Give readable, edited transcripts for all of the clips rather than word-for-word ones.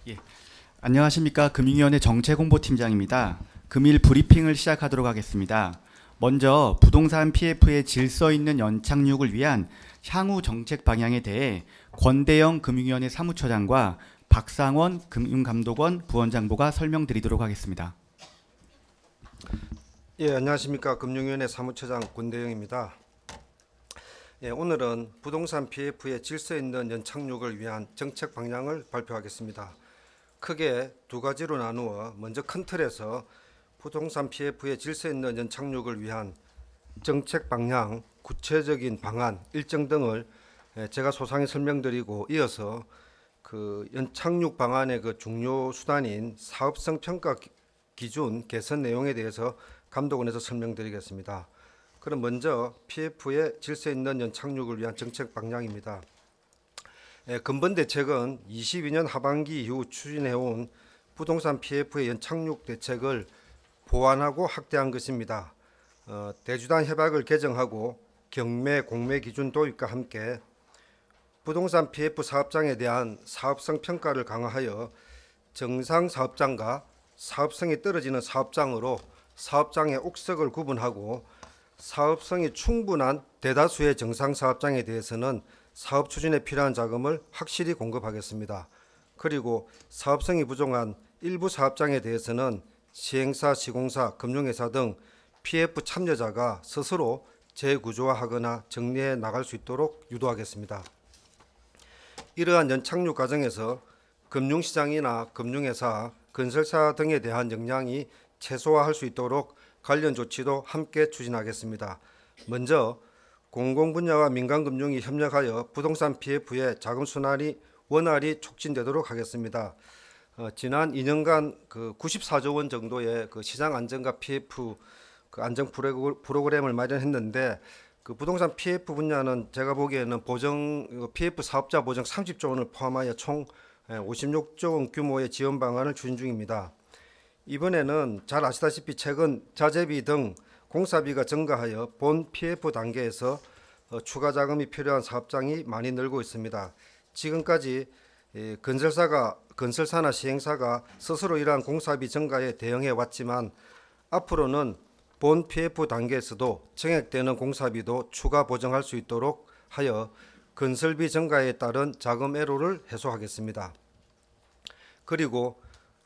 예, 안녕하십니까. 금융위원회 정책홍보팀장입니다. 금일 브리핑을 시작하도록 하겠습니다. 먼저 부동산 PF의 질서 있는 연착륙을 위한 향후 정책 방향에 대해 권대영 금융위원회 사무처장과 박상원 금융감독원 부원장보가 설명드리도록 하겠습니다. 예, 안녕하십니까. 금융위원회 사무처장 권대영입니다. 예, 오늘은 부동산 PF의 질서 있는 연착륙을 위한 정책 방향을 발표하겠습니다. 크게 두 가지로 나누어 먼저 큰 틀에서 부동산 PF의 질서 있는 연착륙을 위한 정책 방향, 구체적인 방안, 일정 등을 제가 소상히 설명드리고, 이어서 그 연착륙 방안의 그 중요 수단인 사업성 평가 기준 개선 내용에 대해서 감독원에서 설명드리겠습니다. 그럼 먼저 PF의 질서 있는 연착륙을 위한 정책 방향입니다. 근본 대책은 22년 하반기 이후 추진해온 부동산 PF의 연착륙 대책을 보완하고 확대한 것입니다. 대주단 협약을 개정하고 경매, 공매 기준 도입과 함께 부동산 PF 사업장에 대한 사업성 평가를 강화하여 정상 사업장과 사업성이 떨어지는 사업장으로 사업장의 옥석을 구분하고, 사업성이 충분한 대다수의 정상 사업장에 대해서는 사업 추진에 필요한 자금을 확실히 공급하겠습니다. 그리고 사업성이 부족한 일부 사업장에 대해서는 시행사, 시공사, 금융회사 등 PF 참여자가 스스로 재구조화하거나 정리해 나갈 수 있도록 유도하겠습니다. 이러한 연착륙 과정에서 금융시장이나 금융회사, 건설사 등에 대한 영향이 최소화할 수 있도록 관련 조치도 함께 추진하겠습니다. 먼저 공공분야와 민간금융이 협력하여 부동산 PF의 자금순환이 원활히 촉진되도록 하겠습니다. 지난 2년간 그 94조 원 정도의 그 시장 안정과 PF 그 안정 프로그램을 마련했는데, 그 부동산 PF 분야는 제가 보기에는 PF 사업자 보정 30조 원을 포함하여 총 56조 원 규모의 지원 방안을 추진 중입니다. 이번에는 잘 아시다시피 최근 자재비 등 공사비가 증가하여 본 PF 단계에서 추가 자금이 필요한 사업장이 많이 늘고 있습니다. 지금까지 건설사나 시행사가 스스로 이러한 공사비 증가에 대응해 왔지만, 앞으로는 본 PF 단계에서도 증액되는 공사비도 추가 보정할 수 있도록 하여 건설비 증가에 따른 자금 애로를 해소하겠습니다. 그리고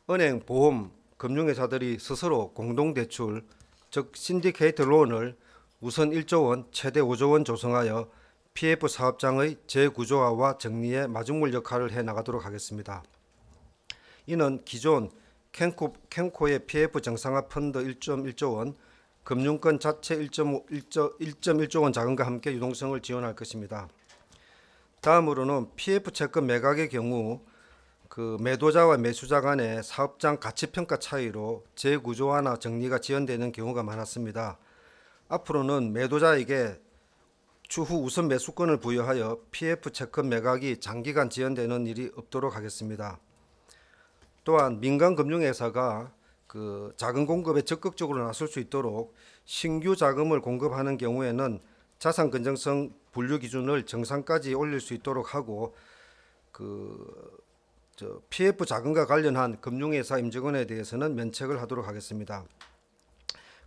은행, 보험, 금융회사들이 스스로 공동대출, 즉 신디케이트 론을 우선 1조 원, 최대 5조 원 조성하여 PF 사업장의 재구조화와 정리에 마중물 역할을 해나가도록 하겠습니다. 이는 기존 캔코의 PF 정상화 펀드 1.1조 원, 금융권 자체 1.1조 원 자금과 함께 유동성을 지원할 것입니다. 다음으로는 PF 채권 매각의 경우 그 매도자와 매수자 간의 사업장 가치평가 차이로 재구조화나 정리가 지연되는 경우가 많았습니다. 앞으로는 매도자에게 추후 우선 매수권을 부여하여 PF 채권 매각이 장기간 지연되는 일이 없도록 하겠습니다. 또한 민간금융회사가 그 자금 공급에 적극적으로 나설 수 있도록 신규 자금을 공급하는 경우에는 자산 건전성 분류 기준을 정상까지 올릴 수 있도록 하고, PF 자금과 관련한 금융회사 임직원에 대해서는 면책을 하도록 하겠습니다.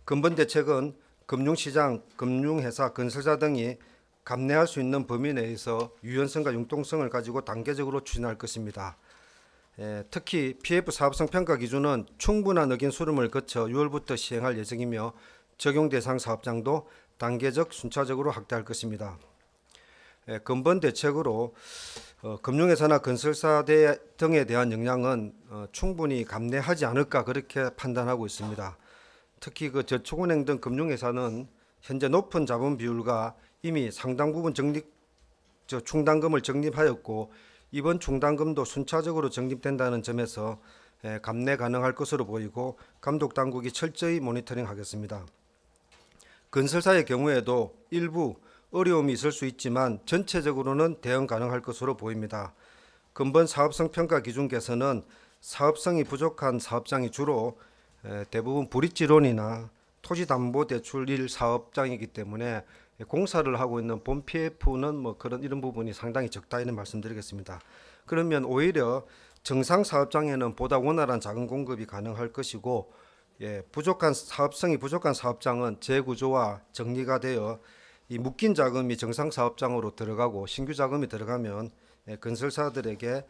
근본 대책은 금융시장, 금융회사, 건설사 등이 감내할 수 있는 범위 내에서 유연성과 융통성을 가지고 단계적으로 추진할 것입니다. 특히 PF 사업성 평가 기준은 충분한 의견 수렴을 거쳐 6월부터 시행할 예정이며, 적용 대상 사업장도 단계적 순차적으로 확대할 것입니다. 근본 대책으로 금융회사나 건설사 등에 대한 영향은 충분히 감내하지 않을까, 그렇게 판단하고 있습니다. 특히 그 저축은행 등 금융회사는 현재 높은 자본 비율과 이미 상당 부분 충당금을 적립하였고, 이번 충당금도 순차적으로 적립된다는 점에서 감내 가능할 것으로 보이고, 감독 당국이 철저히 모니터링하겠습니다. 건설사의 경우에도 일부 어려움이 있을 수 있지만 전체적으로는 대응 가능할 것으로 보입니다. 근본 사업성 평가 기준 개선은 사업성이 부족한 사업장이 주로 대부분 브릿지론이나 토지담보대출일 사업장이기 때문에 공사를 하고 있는 본 PF는 이런 부분이 상당히 적다, 이런 말씀드리겠습니다. 그러면 오히려 정상 사업장에는 보다 원활한 자금 공급이 가능할 것이고, 사업성이 부족한 사업장은 재구조와 정리가 되어 이 묶인 자금이 정상 사업장으로 들어가고 신규 자금이 들어가면 건설사들에게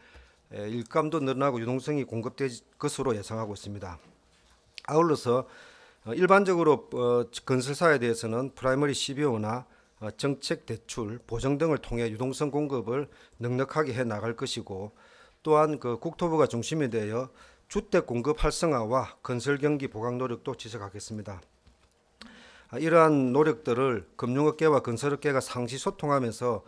일감도 늘어나고 유동성이 공급될 것으로 예상하고 있습니다. 아울러서 일반적으로 건설사에 대해서는 프라이머리 CBO나 정책 대출, 보증 등을 통해 유동성 공급을 넉넉하게 해 나갈 것이고, 또한 그 국토부가 중심이 되어 주택 공급 활성화와 건설 경기 보강 노력도 지속하겠습니다. 이러한 노력들을 금융업계와 건설업계가 상시 소통하면서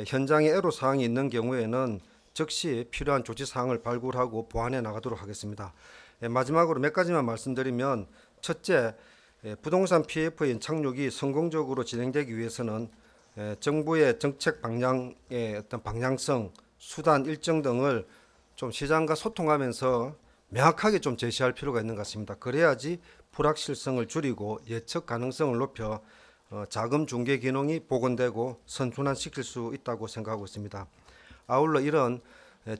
현장에 애로 사항이 있는 경우에는 즉시 필요한 조치 사항을 발굴하고 보완해 나가도록 하겠습니다. 마지막으로 몇 가지만 말씀드리면, 첫째, 부동산 PF의 연착륙이 성공적으로 진행되기 위해서는 정부의 정책 방향의 어떤 방향성, 수단 일정 등을 좀 시장과 소통하면서 명확하게 좀 제시할 필요가 있는 것 같습니다. 그래야지 불확실성을 줄이고 예측 가능성을 높여 자금 중개 기능이 복원되고 선순환시킬 수 있다고 생각하고 있습니다. 아울러 이런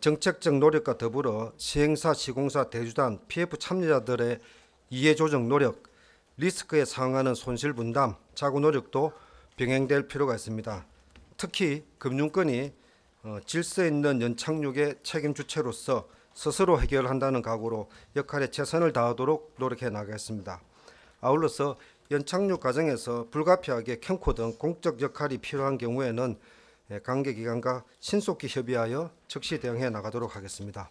정책적 노력과 더불어 시행사, 시공사, 대주단, PF 참여자들의 이해 조정 노력, 리스크에 상응하는 손실 분담, 자구 노력도 병행될 필요가 있습니다. 특히 금융권이 질서 있는 연착륙의 책임 주체로서 스스로 해결한다는 각오로 역할에 최선을 다하도록 노력해 나가겠습니다. 아울러서 연착륙 과정에서 불가피하게 캠코 등 공적 역할이 필요한 경우에는 관계기관과 신속히 협의하여 즉시 대응해 나가도록 하겠습니다.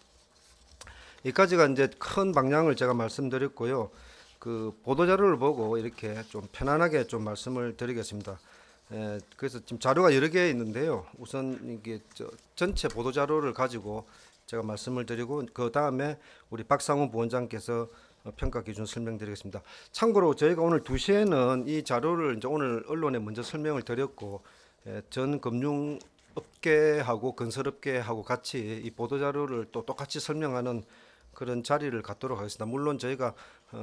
여기까지가 이제 큰 방향을 제가 말씀드렸고요. 그 보도자료를 보고 이렇게 좀 편안하게 좀 말씀을 드리겠습니다. 그래서 지금 자료가 여러 개 있는데요. 우선 이게 전체 보도자료를 가지고 제가 말씀을 드리고 그 다음에 우리 박상훈 부원장께서 평가 기준 설명드리겠습니다. 참고로 저희가 오늘 2시에는 이 자료를 이제 오늘 언론에 먼저 설명을 드렸고, 전 금융업계하고 건설업계하고 같이 이 보도자료를 또 똑같이 설명하는 그런 자리를 갖도록 하겠습니다. 물론 저희가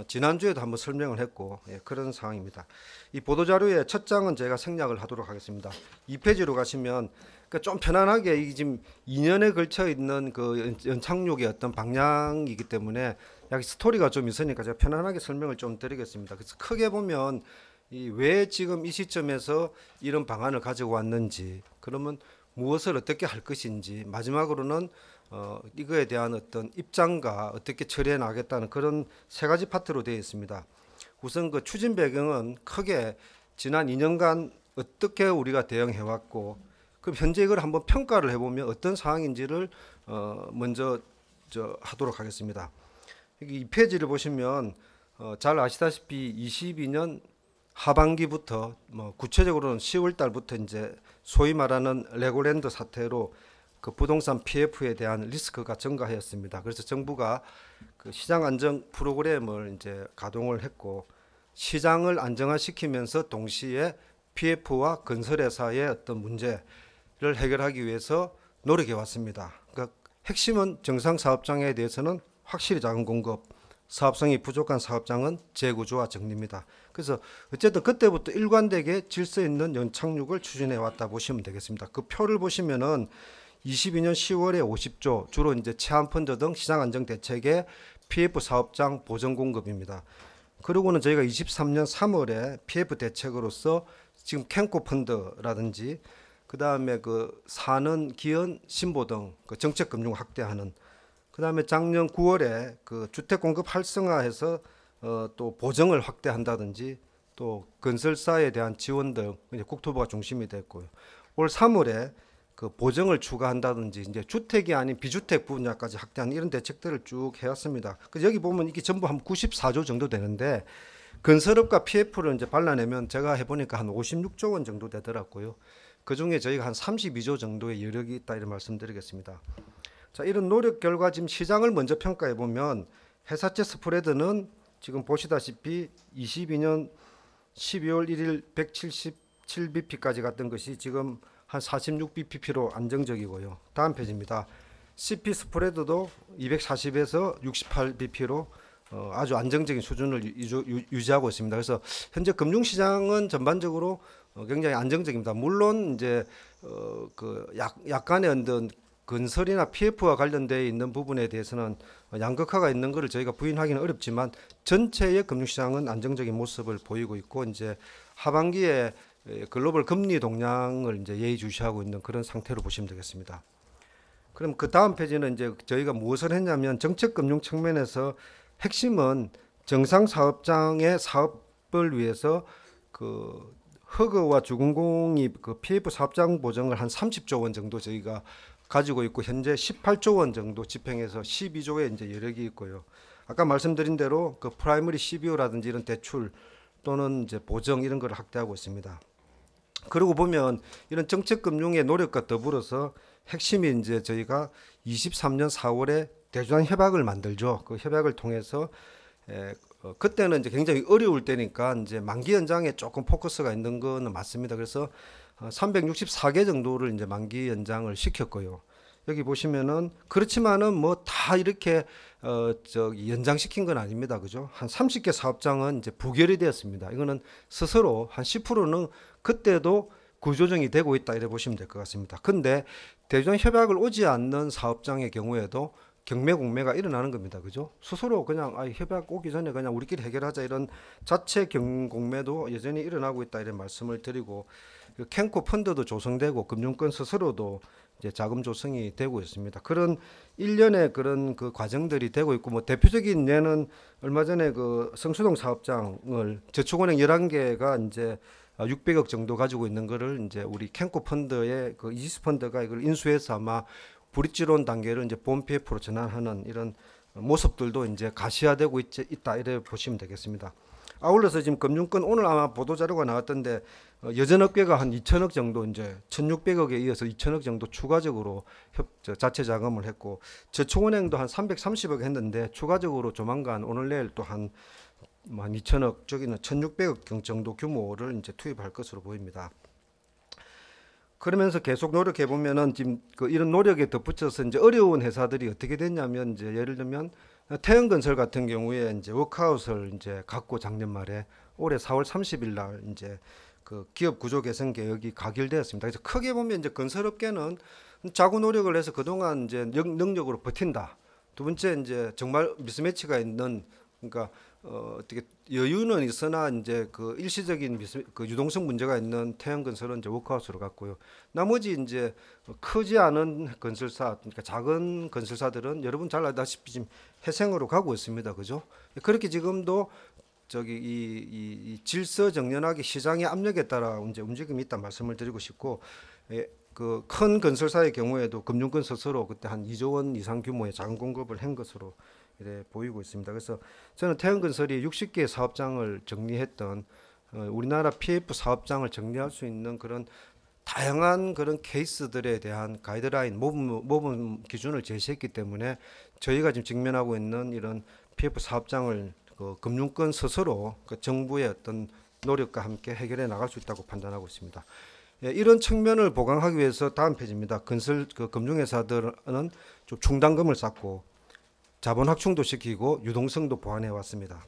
지난주에도 한번 설명을 했고, 그런 상황입니다. 이 보도자료의 첫 장은 제가 생략을 하도록 하겠습니다. 2페이지로 가시면 좀 편안하게 이 지금 2년에 걸쳐 있는 그 연착륙의 어떤 방향이기 때문에 약 스토리가 좀 있으니까 제가 편안하게 설명을 좀 드리겠습니다. 그래서 크게 보면 왜 지금 이 시점에서 이런 방안을 가지고 왔는지, 그러면 무엇을 어떻게 할 것인지, 마지막으로는 이거에 대한 어떤 입장과 어떻게 처리해 나가겠다는 그런 세 가지 파트로 되어 있습니다. 우선 그 추진 배경은 크게 지난 2년간 어떻게 우리가 대응해 왔고, 그럼 현재 이걸 한번 평가를 해보면 어떤 상황인지를 먼저 하도록 하겠습니다. 여기 이 페이지를 보시면 잘 아시다시피 22년 하반기부터 구체적으로는 10월 달부터 이제 소위 말하는 레고랜드 사태로 그 부동산 PF에 대한 리스크가 증가하였습니다. 그래서 정부가 그 시장 안정 프로그램을 이제 가동을 했고, 시장을 안정화시키면서 동시에 PF와 건설회사의 어떤 문제를 해결하기 위해서 노력해 왔습니다. 그러니까 핵심은 정상 사업장에 대해서는 확실히 자금 공급, 사업성이 부족한 사업장은 재구조와 정리입니다. 그래서 어쨌든 그때부터 일관되게 질서 있는 연착륙을 추진해 왔다 보시면 되겠습니다. 그 표를 보시면은 22년 10월에 50조, 주로 이제 체한펀드 등 시장 안정 대책의 PF 사업장 보전 공급입니다. 그리고는 저희가 23년 3월에 PF 대책으로서 지금 캠코 펀드라든지 그 다음에 그 사는 기현 신보 등 그 정책 금융 확대하는, 그 다음에 작년 9월에 그 주택 공급 활성화해서 또 보증을 확대한다든지, 또 건설사에 대한 지원 등 이제 국토부가 중심이 됐고요. 올 3월에 그 보증을 추가한다든지 이제 주택이 아닌 비주택 분야까지 확대하는 이런 대책들을 쭉 해왔습니다. 그래서 여기 보면 이게 전부 한 94조 정도 되는데, 건설업과 PF를 이제 발라내면 제가 해보니까 한 56조 원 정도 되더라고요. 그 중에 저희가 한 32조 정도의 여력이 있다 이런 말씀드리겠습니다. 자, 이런 노력 결과 지금 시장을 먼저 평가해 보면 회사채 스프레드는 지금 보시다시피 22년 12월 1일 177bp까지 갔던 것이 지금 한 46bpp로 안정적이고요. 다음 페이지입니다. CP 스프레드도 240에서 68bp로 아주 안정적인 수준을 유지하고 있습니다. 그래서 현재 금융시장은 전반적으로 굉장히 안정적입니다. 물론 이제 그 약간의 어떤 건설이나 PF와 관련되어 있는 부분에 대해서는 양극화가 있는 것을 저희가 부인하기는 어렵지만 전체의 금융시장은 안정적인 모습을 보이고 있고 이제 하반기에 글로벌 금리 동향을 이제 예의주시하고 있는 그런 상태로 보시면 되겠습니다. 그럼 그 다음 페이지는 이제 저희가 무엇을 했냐면 정책금융 측면에서 핵심은 정상사업장의 사업을 위해서 그 허그와 주공공이 그 PF 사업장 보정을 한 30조 원 정도 저희가 가지고 있고 현재 18조 원 정도 집행해서 12조의 이제 여력이 있고요. 아까 말씀드린 대로 그 프라이머리 CBO라든지 이런 대출 또는 이제 보정 이런 걸 확대하고 있습니다. 그러고 보면 이런 정책금융의 노력과 더불어서 핵심이 이제 저희가 23년 4월에 대주한 협약을 만들죠. 그 협약을 통해서 그때는 이제 굉장히 어려울 때니까 이제 만기 연장에 조금 포커스가 있는 거는 맞습니다. 그래서 364개 정도를 이제 만기 연장을 시켰고요. 여기 보시면은 그렇지만은 뭐 다 이렇게 저기 연장시킨 건 아닙니다. 그죠? 한 30개 사업장은 이제 부결이 되었습니다. 이거는 스스로 한 10%는 그때도 구조정이 되고 있다 이래 보시면 될 것 같습니다. 근데 대주한 협약을 오지 않는 사업장의 경우에도 경매 공매가 일어나는 겁니다. 그죠? 스스로 그냥 협약 오기 전에 그냥 우리끼리 해결하자 이런 자체 경공매도 여전히 일어나고 있다 이런 말씀을 드리고 캔코 펀드도 조성되고 금융권 스스로도 이제 자금 조성이 되고 있습니다. 그런 일련의 그런 그 과정들이 되고 있고 뭐 대표적인 예는 얼마 전에 그 성수동 사업장을 저축은행 11개가 이제 600억 정도 가지고 있는 거를 이제 우리 캔코 펀드의 그 이지스 펀드가 이걸 인수해서 아마 브릿지론 단계를 이제 본 PF로 전환하는 이런 모습들도 이제 가시화되고 있다 이래 보시면 되겠습니다. 아울러서 지금 금융권 오늘 아마 보도 자료가 나왔던데 여전업계가 한 2천억 정도 이제 1,600억에 이어서 2천억 정도 추가적으로 자체 자금을 했고 저축은행도 한 330억 했는데 추가적으로 조만간 오늘 내일 또 한 2천억 저기는 1,600억 정도 규모를 이제 투입할 것으로 보입니다. 그러면서 계속 노력해 보면은 지금 그 이런 노력에 덧붙여서 이제 어려운 회사들이 어떻게 됐냐면 이제 예를 들면 태영건설 같은 경우에 이제 워크아웃을 이제 갖고 작년 말에 올해 4월 30일 날 이제 그 기업 구조 개선 계획이 가결되었습니다. 그래서 크게 보면 이제 건설업계는 자구 노력을 해서 그동안 이제 능력으로 버틴다. 두 번째 이제 정말 미스매치가 있는 그러니까 어떻게 여유는 있으나 이제 그 일시적인 그 유동성 문제가 있는 태양건설은 이제 워크아웃으로 갔고요. 나머지 이제 크지 않은 건설사, 그러니까 작은 건설사들은 여러분 잘 알다시피 지금 회생으로 가고 있습니다. 그죠? 그렇게 지금도 저기 이 질서 정연하게 시장의 압력에 따라 이제 움직임이 있다 말씀을 드리고 싶고, 그 큰 건설사의 경우에도 금융권 스스로 그때 한 2조 원 이상 규모의 자금 공급을 한 것으로 이래 보이고 있습니다. 그래서 저는 태영건설이 60개 사업장을 정리했던 우리나라 PF 사업장을 정리할 수 있는 그런 다양한 그런 케이스들에 대한 가이드라인 모범 기준을 제시했기 때문에 저희가 지금 직면하고 있는 이런 PF 사업장을 그 금융권 스스로 그 정부의 어떤 노력과 함께 해결해 나갈 수 있다고 판단하고 있습니다. 이런 측면을 보강하기 위해서 다음 페이지입니다. 건설 그 금융회사들은 좀 충당금을 쌓고 자본 확충도 시키고 유동성도 보완해 왔습니다.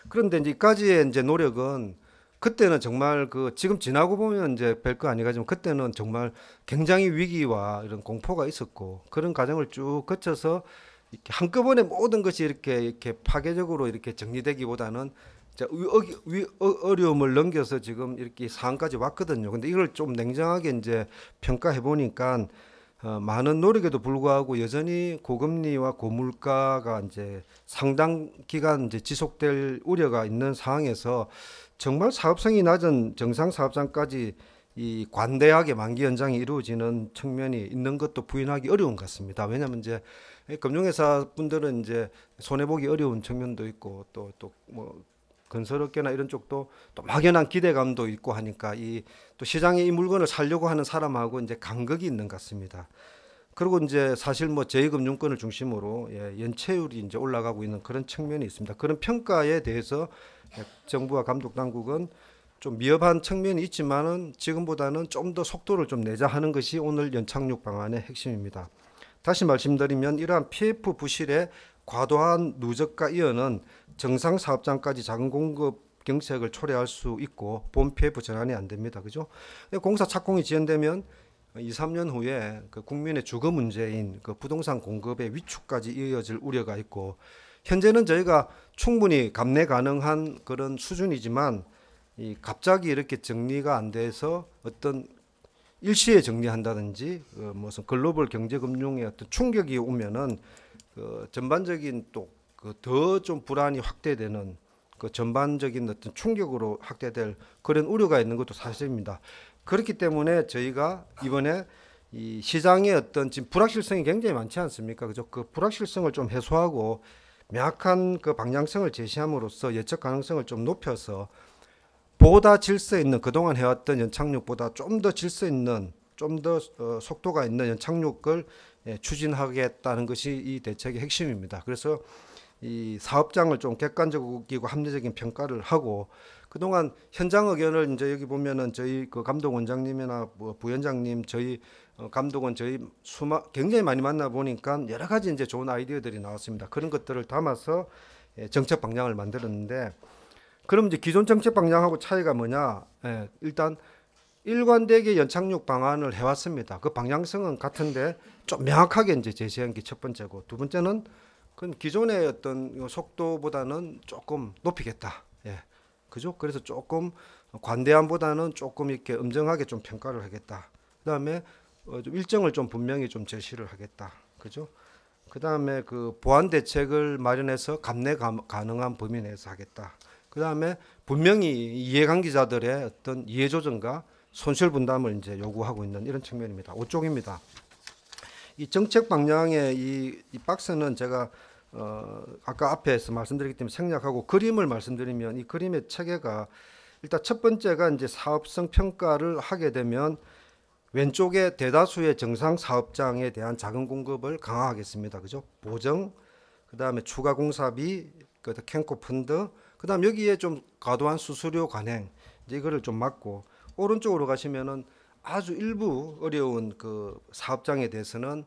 그런데 이제 이까지의 이제 노력은 그때는 정말 그 지금 지나고 보면 이제 별거 아니가지만 그때는 정말 굉장히 위기와 이런 공포가 있었고 그런 과정을 쭉 거쳐서 이렇게 한꺼번에 모든 것이 이렇게 파괴적으로 이렇게 정리되기보다는 어려움을 넘겨서 지금 이렇게 상황까지 왔거든요. 근데 이걸 좀 냉정하게 이제 평가해 보니까 많은 노력에도 불구하고 여전히 고금리와 고물가가 이제 상당 기간 이제 지속될 우려가 있는 상황에서 정말 사업성이 낮은 정상 사업장까지 이 관대하게 만기 연장이 이루어지는 측면이 있는 것도 부인하기 어려운 것 같습니다. 왜냐하면 이제 금융회사 분들은 이제 손해 보기 어려운 측면도 있고 또 뭐 건설업계나 이런 쪽도 또 막연한 기대감도 있고 하니까 또 시장에 이 물건을 살려고 하는 사람하고 이제 간극이 있는 것 같습니다. 그리고 이제 사실 뭐 제2금융권을 중심으로 연체율이 이제 올라가고 있는 그런 측면이 있습니다. 그런 평가에 대해서 정부와 감독 당국은 좀 미흡한 측면이 있지만은 지금보다는 좀 더 속도를 좀 내자 하는 것이 오늘 연착륙 방안의 핵심입니다. 다시 말씀드리면 이러한 PF 부실의 과도한 누적과 이어는 정상 사업장까지 자금 공급 경색을 초래할 수 있고 본 PF 전환이 안 됩니다. 그죠? 공사 착공이 지연되면 2, 3년 후에 그 국민의 주거 문제인 그 부동산 공급의 위축까지 이어질 우려가 있고, 현재는 저희가 충분히 감내 가능한 그런 수준이지만 이 갑자기 이렇게 정리가 안 돼서 어떤 일시에 정리한다든지 무슨 글로벌 경제 금융의 어떤 충격이 오면은 그 전반적인 또 그 더 좀 불안이 확대되는 그 전반적인 어떤 충격으로 확대될 그런 우려가 있는 것도 사실입니다. 그렇기 때문에 저희가 이번에 이 시장의 어떤 지금 불확실성이 굉장히 많지 않습니까? 그죠? 그 불확실성을 좀 해소하고 명확한 그 방향성을 제시함으로써 예측 가능성을 좀 높여서 보다 질서 있는, 그동안 해왔던 연착륙보다 좀 더 질서 있는, 좀 더 속도가 있는 연착륙을 추진하겠다는 것이 이 대책의 핵심입니다. 그래서 이 사업장을 좀 객관적이고 합리적인 평가를 하고, 그동안 현장 의견을 이제 여기 보면은 저희 그 감독원장님이나 뭐 부원장님, 저희 감독원 저희 굉장히 많이 만나 보니까 여러 가지 이제 좋은 아이디어들이 나왔습니다. 그런 것들을 담아서 정책 방향을 만들었는데, 그럼 이제 기존 정책 방향하고 차이가 뭐냐? 일단 일관되게 연착륙 방안을 해왔습니다. 그 방향성은 같은데 좀 명확하게 이제 제시한 게 첫 번째고, 두 번째는 그건 기존의 어떤 속도보다는 조금 높이겠다. 그죠? 그래서 조금 관대함보다는 조금 이렇게 엄정하게 좀 평가를 하겠다. 그다음에 좀 일정을 좀 분명히 좀 제시를 하겠다. 그죠? 그다음에 그 보완 대책을 마련해서 감내 가능한 범위 내에서 하겠다. 그다음에 분명히 이해관계자들의 어떤 이해 조정과 손실 분담을 이제 요구하고 있는 이런 측면입니다. 5쪽입니다. 이 정책 방향의 이 박스는 제가 아까 앞에서 말씀드렸기 때문에 생략하고 그림을 말씀드리면, 이 그림의 체계가 일단 첫 번째가 이제 사업성 평가를 하게 되면 왼쪽에 대다수의 정상 사업장에 대한 자금 공급을 강화하겠습니다. 그죠? 보정, 그다음에 추가 공사비, 그다음 캠코 펀드, 그다음 여기에 좀 과도한 수수료 관행, 이제 이거를 좀 막고, 오른쪽으로 가시면은 아주 일부 어려운 그 사업장에 대해서는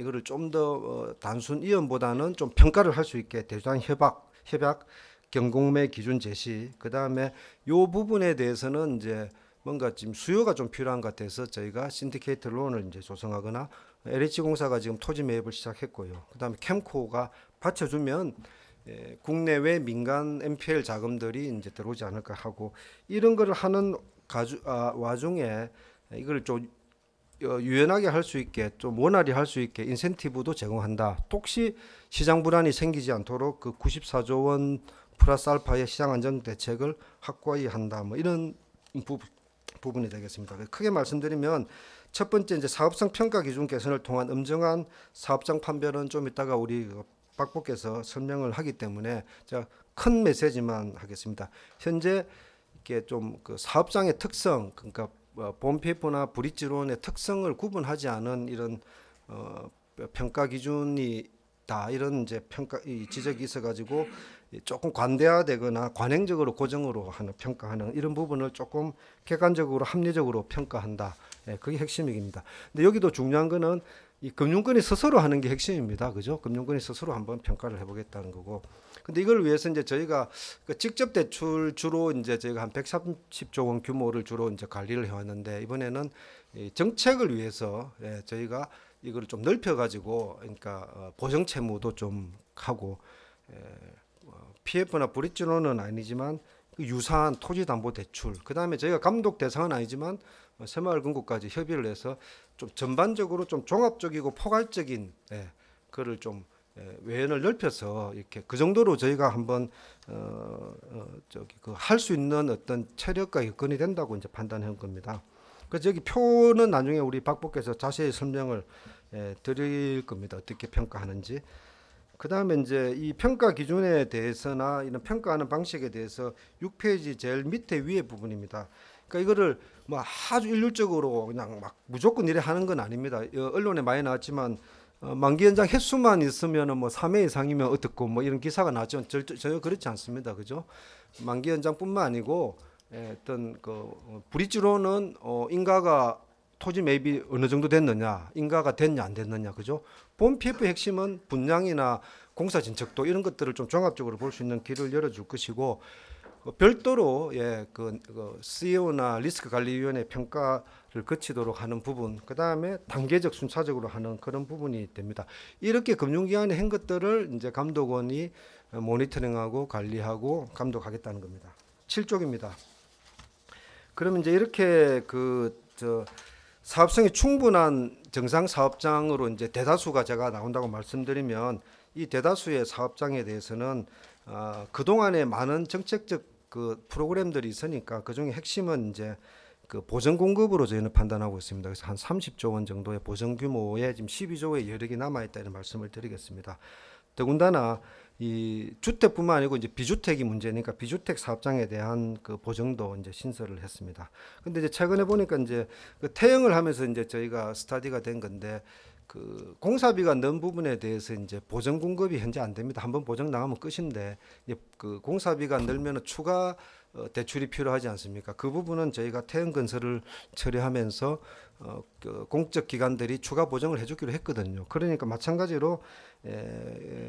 이거를 좀 더 단순 이연보다는 좀 평가를 할 수 있게 대상 협약, 경공매 기준 제시, 그 다음에 요 부분에 대해서는 이제 뭔가 지금 수요가 좀 필요한 것 같아서 저희가 신디케이트 론을 이제 조성하거나, LH공사가 지금 토지 매입을 시작했고요. 그 다음에 캠코가 받쳐주면 국내외 민간 NPL 자금들이 이제 들어오지 않을까 하고, 이런 거를 하는 와중에 이걸 좀 유연하게 할 수 있게, 좀 원활히 할 수 있게 인센티브도 제공한다. 혹시 시장 불안이 생기지 않도록 그 94조 원 플러스 알파의 시장 안정 대책을 확고히 한다. 뭐 이런 부분이 되겠습니다. 크게 말씀드리면, 첫 번째 이제 사업성 평가 기준 개선을 통한 엄정한 사업장 판별은 좀 이따가 우리 박보께서 설명을 하기 때문에 제가 큰 메시지만 하겠습니다. 현재 이렇게 좀 그 사업장의 특성, 그러니까 본 PF나 브릿지론의 특성을 구분하지 않은 이런 평가 기준이 다 이런 이제 평가 이 지적이 있어가지고 조금 관대화되거나 관행적으로 고정으로 하는 평가하는 이런 부분을 조금 객관적으로 합리적으로 평가한다. 그게 핵심입니다. 근데 여기도 중요한 거는 이 금융권이 스스로 하는 게 핵심입니다. 그죠? 금융권이 스스로 한번 평가를 해보겠다는 거고. 근데 이걸 위해서 이제 저희가 그 직접 대출 주로 이제 저희가 한 130조 원 규모를 주로 이제 관리를 해왔는데, 이번에는 이 정책을 위해서 저희가 이걸 좀 넓혀가지고, 그러니까 보정 채무도 좀 하고, PF나 브릿지로는 아니지만 유사한 토지담보대출, 그 다음에 저희가 감독 대상은 아니지만 새마을금고까지 협의를 해서 좀 전반적으로 좀 종합적이고 포괄적인 그를 좀 외연을 넓혀서 이렇게 그 정도로 저희가 한번 저기 그 할 수 있는 어떤 체력과 여건이 된다고 이제 판단한 겁니다. 그래서 여기 표는 나중에 우리 박보께서 자세히 설명을 드릴 겁니다. 어떻게 평가하는지. 그 다음에 이제 이 평가 기준에 대해서나 이런 평가하는 방식에 대해서 6페이지 제일 밑에 위에 부분입니다. 그러니까 이거를 뭐 아주 일률적으로 그냥 막 무조건 이래 하는 건 아닙니다. 언론에 많이 나왔지만 만기 연장 횟수만 있으면은 뭐 3회 이상이면 어떻고 뭐 이런 기사가 나죠. 전혀 그렇지 않습니다. 그죠? 만기 연장뿐만 아니고 어떤 그 브릿지로는 인가가 토지 매입이 어느 정도 됐느냐, 인가가 됐냐 안 됐느냐, 그죠? 본 PF 핵심은 분량이나 공사 진척도 이런 것들을 좀 종합적으로 볼 수 있는 길을 열어줄 것이고, 별도로 그 CEO나 리스크 관리위원회 평가를 거치도록 하는 부분, 그 다음에 단계적 순차적으로 하는 그런 부분이 됩니다. 이렇게 금융기관이 한 것들을 이제 감독원이 모니터링하고 관리하고 감독하겠다는 겁니다. 7쪽입니다. 그러면 이제 이렇게 사업성이 충분한 정상 사업장으로 이제 대다수가 제가 나온다고 말씀드리면, 이 대다수의 사업장에 대해서는 그동안에 많은 정책적 그 프로그램들이 있으니까 그 중에 핵심은 이제 그 보전 공급으로 저희는 판단하고 있습니다. 그래서 한 30조 원 정도의 보전 규모에 지금 12조의 여력이 남아 있다 이런 말씀을 드리겠습니다. 더군다나 이 주택뿐만 아니고 이제 비주택이 문제니까 비주택 사업장에 대한 그 보증도 이제 신설을 했습니다. 근데 이제 최근에 보니까 이제 그 태형을 하면서 이제 저희가 스터디가 된 건데, 그 공사비가 넣은 부분에 대해서 이제 보증 공급이 현재 안 됩니다. 한번 보증 나가면 끝인데, 이제 그 공사비가 늘면 추가 대출이 필요하지 않습니까? 그 부분은 저희가 태형건설을 처리하면서 그 공적 기관들이 추가 보증을 해주기로 했거든요. 그러니까 마찬가지로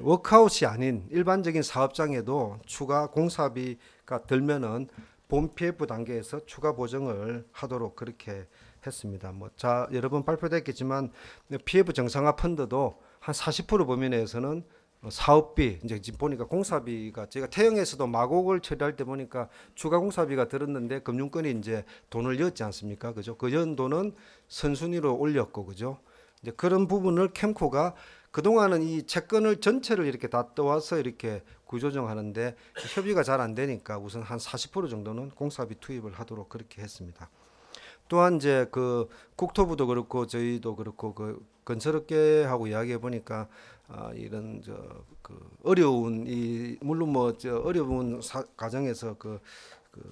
워크아웃이 아닌 일반적인 사업장에도 추가 공사비가 들면은 본 PF 단계에서 추가 보증을 하도록 그렇게 했습니다. 자, 여러 번 발표됐겠지만 PF 정상화 펀드도 한 40% 범위 내에서는 사업비, 이제 지금 보니까 공사비가 저희가 태형에서도 마곡을 처리할 때 보니까 추가 공사비가 들었는데 금융권이 이제 돈을 넣었지 않습니까? 그죠? 그 연도는 선순위로 올렸고, 그죠? 이제 그런 부분을 캠코가 그동안은 이 채권을 전체를 이렇게 다 떠와서 이렇게 구조정하는데 협의가 잘 안 되니까 우선 한 40% 정도는 공사비 투입을 하도록 그렇게 했습니다. 또한 이제 그 국토부도 그렇고 저희도 그렇고 그 건설업계하고 이야기해 보니까 이런 그 어려운 이 물론 어려운 과정에서 그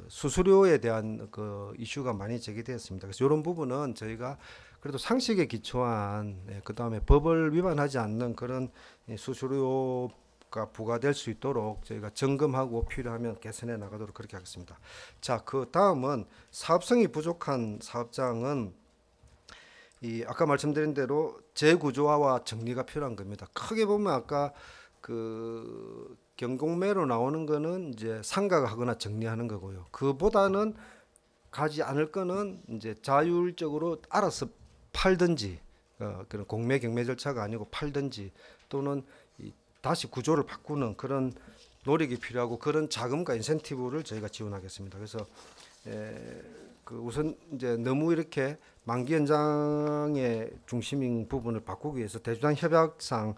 수수료에 대한 그 이슈가 많이 제기되었습니다. 그래서 이런 부분은 저희가 그래도 상식에 기초한, 그다음에 법을 위반하지 않는 그런 수수료가 부과될 수 있도록 저희가 점검하고 필요하면 개선해 나가도록 그렇게 하겠습니다. 자, 그 다음은 사업성이 부족한 사업장은 이 아까 말씀드린 대로 재구조화와 정리가 필요한 겁니다. 크게 보면 아까 그 경공매로 나오는 거는 이제 상각하거나 정리하는 거고요. 그보다는 가지 않을 거는 이제 자율적으로 알아서 팔든지, 그런 공매 경매 절차가 아니고 팔든지, 또는 다시 구조를 바꾸는 그런 노력이 필요하고, 그런 자금과 인센티브를 저희가 지원하겠습니다. 그래서 그 우선 이제 너무 이렇게 만기 연장의 중심인 부분을 바꾸기 위해서 대주단 협약상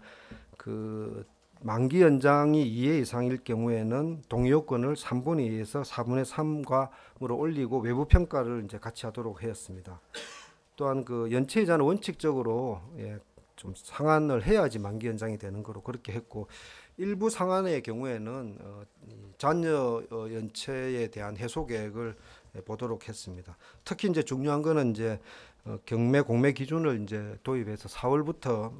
그 만기 연장이 2회 이상일 경우에는 동의요건을 3분의 2에서 4분의 3과로 올리고 외부 평가를 이제 같이 하도록 하였습니다. 또한 그 연체 이자는 원칙적으로 좀 상환을 해야지 만기 연장이 되는 거로 그렇게 했고, 일부 상환의 경우에는 잔여 연체에 대한 해소 계획을 보도록 했습니다. 특히 이제 중요한 거는 이제 경매 공매 기준을 이제 도입해서 4월부터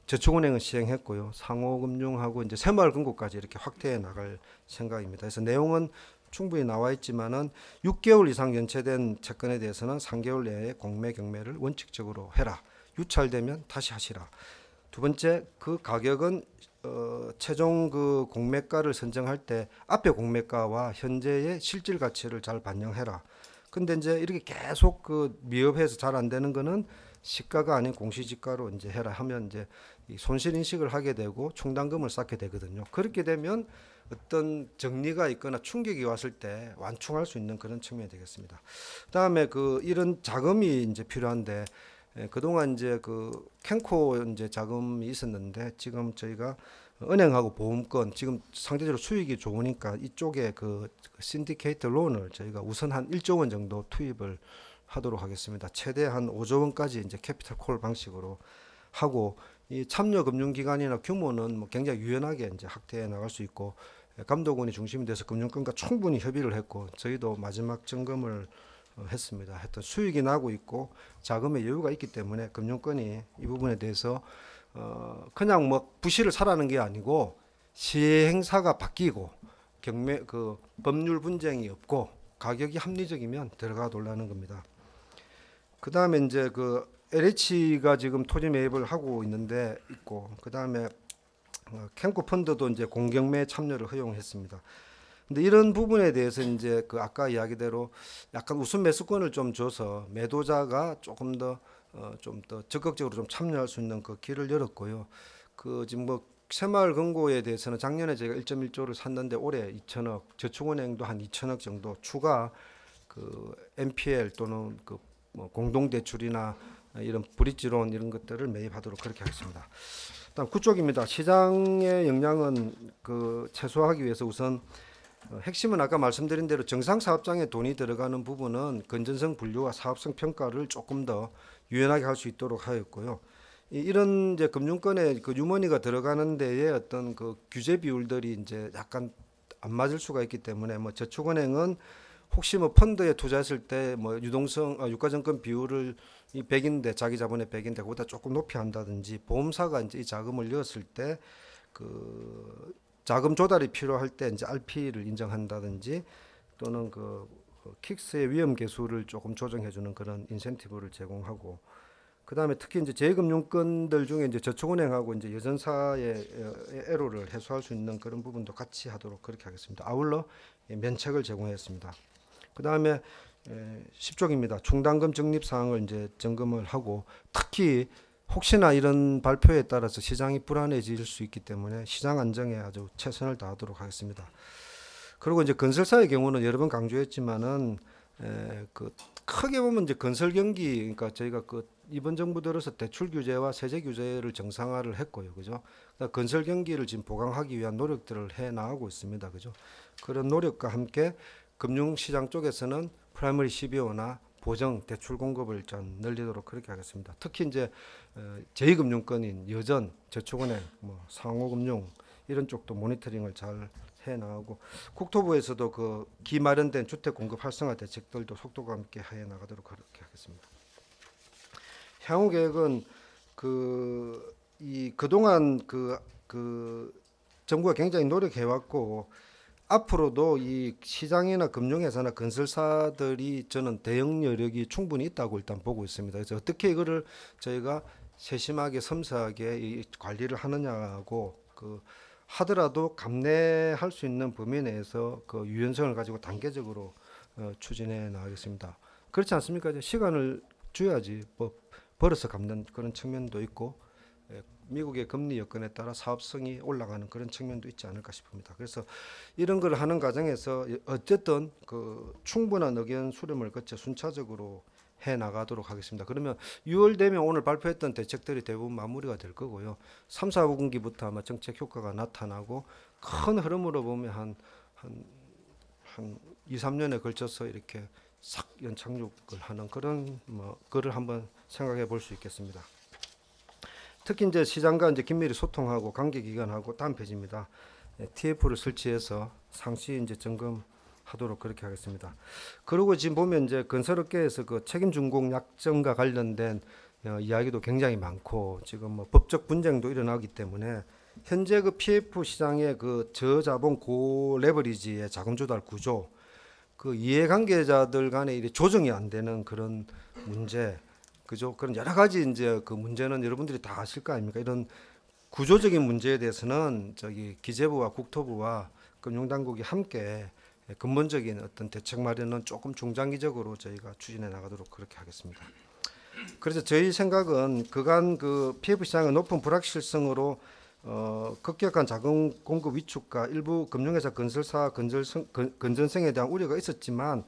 저축은행은 시행했고요. 상호금융하고 이제 새마을금고까지 이렇게 확대해 나갈 생각입니다. 그래서 내용은 충분히 나와 있지만은 6개월 이상 연체된 채권에 대해서는 3개월 내에 공매 경매를 원칙적으로 해라. 유찰되면 다시 하시라. 두 번째, 그 가격은 최종 그 공매가를 선정할 때 앞에 공매가와 현재의 실질 가치를 잘 반영해라. 근데 이제 이렇게 계속 그 미흡해서 잘 안 되는 거는 시가가 아닌 공시지가로 이제 해라 하면 이제 이 손실 인식을 하게 되고 충당금을 쌓게 되거든요. 그렇게 되면 어떤 정리가 있거나 충격이 왔을 때 완충할 수 있는 그런 측면이 되겠습니다. 그다음에 그 이런 자금이 이제 필요한데, 그동안 이제 그 캔코 이제 자금이 있었는데 지금 저희가 은행하고 보험권 지금 상대적으로 수익이 좋으니까 이쪽에 그 신디케이트 론을 저희가 우선 한 1조 원 정도 투입을 하도록 하겠습니다. 최대 한 5조 원까지 이제 캐피탈 콜 방식으로 하고, 이 참여 금융기관이나 규모는 뭐 굉장히 유연하게 이제 확대해 나갈 수 있고, 감독원이 중심이 돼서 금융권과 충분히 협의를 했고, 저희도 마지막 점검을 했습니다. 하여튼 수익이 나고 있고 자금의 여유가 있기 때문에 금융권이 이 부분에 대해서 그냥 뭐 부실을 사라는 게 아니고 시행사가 바뀌고 경매 그 법률 분쟁이 없고 가격이 합리적이면 들어가 돌라는 겁니다. 그 다음에 이제 그 LH가 지금 토지 매입을 하고 있는데 있고, 그 다음에 캔코 펀드도 이제 공경매 참여를 허용했습니다. 근데 이런 부분에 대해서 이제 그 아까 이야기대로 약간 우선 매수권을 좀 줘서 매도자가 조금 더 좀 더 적극적으로 좀 참여할 수 있는 그 길을 열었고요. 그 지금 뭐 새마을 금고에 대해서는 작년에 제가 1.1조를 샀는데 올해 2천억, 저축은행도 한 2천억 정도 추가 그 NPL 또는 그 뭐 공동대출이나 이런 브릿지론 이런 것들을 매입하도록 그렇게 하겠습니다. 다음 9쪽입니다. 시장의 영향은 그 최소화하기 위해서 우선 핵심은 아까 말씀드린 대로 정상사업장에 돈이 들어가는 부분은 건전성 분류와 사업성 평가를 조금 더 유연하게 할 수 있도록 하였고요. 이런 이제 금융권에 그 유머니가 들어가는 데에 어떤 그 규제 비율들이 이제 약간 안 맞을 수가 있기 때문에 뭐 저축은행은 혹시 뭐 펀드에 투자했을 때 뭐 유동성 유가증권 비율을 이 100인데 자기 자본의 100인데 그보다 조금 높이 한다든지 보험사가 이제 이 자금을 넣었을 때 그 자금 조달이 필요할 때 이제 RP를 인정한다든지 또는 그 킥스의 위험 계수를 조금 조정해 주는 그런 인센티브를 제공하고 그다음에 특히 이제 제 금융권들 중에 이제 저축은행하고 이제 여전사의 애로를 해소할 수 있는 그런 부분도 같이 하도록 그렇게 하겠습니다. 아울러 면책을 제공했습니다. 그다음에 10쪽입니다. 충당금 적립 사항을 이제 점검을 하고 특히 혹시나 이런 발표에 따라서 시장이 불안해질 수 있기 때문에 시장 안정에 아주 최선을 다하도록 하겠습니다. 그리고 이제 건설사의 경우는 여러 번 강조했지만은 그 크게 보면 이제 건설 경기 그러니까 저희가 그 이번 정부 들어서 대출 규제와 세제 규제를 정상화를 했고요, 그죠? 그러니까 건설 경기를 지금 보강하기 위한 노력들을 해 나가고 있습니다, 그죠? 그런 노력과 함께 금융시장 쪽에서는 프라이머리 CBO나 보정 대출 공급을 좀 늘리도록 그렇게 하겠습니다. 특히 이제 제2금융권인 여전, 저축은행, 뭐 상호금융 이런 쪽도 모니터링을 잘 해 나가고 국토부에서도 그 기마련된 주택 공급 활성화 대책들도 속도감 있게 해 나가도록 그렇게 하겠습니다. 향후 계획은 그동안 정부가 굉장히 노력해 왔고 앞으로도 이 시장이나 금융회사나 건설사들이 저는 대응 여력이 충분히 있다고 일단 보고 있습니다. 그래서 어떻게 이거를 저희가 세심하게 섬세하게 이 관리를 하느냐고 하더라도 감내할 수 있는 범위 내에서 그 유연성을 가지고 단계적으로 추진해 나가겠습니다. 그렇지 않습니까? 이제 시간을 줘야지 뭐 벌어서 갚는 그런 측면도 있고 미국의 금리 여건에 따라 사업성이 올라가는 그런 측면도 있지 않을까 싶습니다. 그래서 이런 걸 하는 과정에서 어쨌든 그 충분한 의견 수렴을 거쳐 순차적으로 해 나가도록 하겠습니다. 그러면 6월 되면 오늘 발표했던 대책들이 대부분 마무리가 될 거고요. 3, 4분기부터 아마 정책 효과가 나타나고 큰 흐름으로 보면 한 2, 3년에 걸쳐서 이렇게 싹 연착륙을 하는 그런 거를 한번 생각해 볼 수 있겠습니다. 특히 이제 시장과 이제 긴밀히 소통하고 관계기관하고 다음 페이지입니다. TF를 설치해서 상시 이제 점검하도록 그렇게 하겠습니다. 그리고 지금 보면 이제 건설업계에서 그 책임 준공 약정과 관련된 이야기도 굉장히 많고 지금 뭐 법적 분쟁도 일어나기 때문에 현재 그 PF 시장의 그 저자본 고레버리지의 자금 조달 구조, 그 이해관계자들 간에 이제 조정이 안 되는 그런 문제, 그죠? 그런 여러 가지 이제 그 문제는 여러분들이 다 아실 거 아닙니까? 이런 구조적인 문제에 대해서는 저기 기재부와 국토부와 금융당국이 함께 근본적인 어떤 대책 마련은 조금 중장기적으로 저희가 추진해 나가도록 그렇게 하겠습니다. 그래서 저희 생각은 그간 그 PF 시장의 높은 불확실성으로 급격한 자금 공급 위축과 일부 금융회사 건설사 건전성에 대한 우려가 있었지만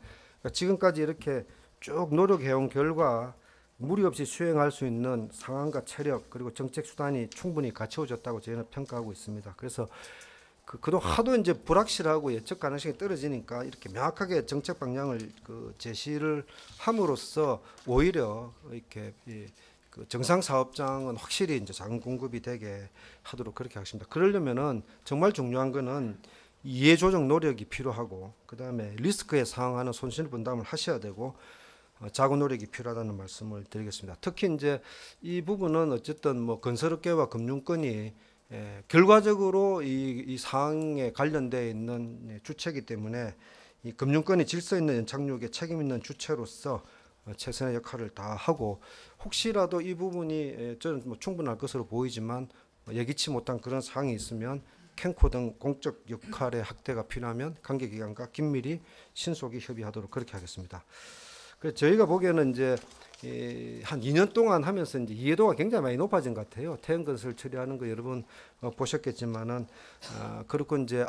지금까지 이렇게 쭉 노력해온 결과 무리 없이 수행할 수 있는 상황과 체력 그리고 정책 수단이 충분히 갖춰졌다고 저희는 평가하고 있습니다. 그래서 그동안 하도 이제 불확실하고 예측 가능성이 떨어지니까 이렇게 명확하게 정책 방향을 제시를 함으로써 오히려 이렇게 그 정상 사업장은 확실히 이제 자금 공급이 되게 하도록 그렇게 하겠습니다. 그러려면은 정말 중요한 거는 이해 조정 노력이 필요하고 그다음에 리스크에 상응하는 손실 분담을 하셔야 되고 자구 노력이 필요하다는 말씀을 드리겠습니다. 특히 이제 이 부분은 어쨌든 뭐 건설업계와 금융권이 결과적으로 이 사항에 관련되어 있는 주체이기 때문에 이 금융권이 질서 있는 연착륙에 책임 있는 주체로서 최선의 역할을 다하고 혹시라도 이 부분이 저는 뭐 충분할 것으로 보이지만 예기치 못한 그런 사항이 있으면 캠코 등 공적 역할의 확대가 필요하면 관계기관과 긴밀히 신속히 협의하도록 그렇게 하겠습니다. 그래서 저희가 보기에는 이제 한 2년 동안 하면서 이제 이해도가 굉장히 많이 높아진 것 같아요. 태형건설 처리하는 거 여러분 보셨겠지만은 그렇고 이제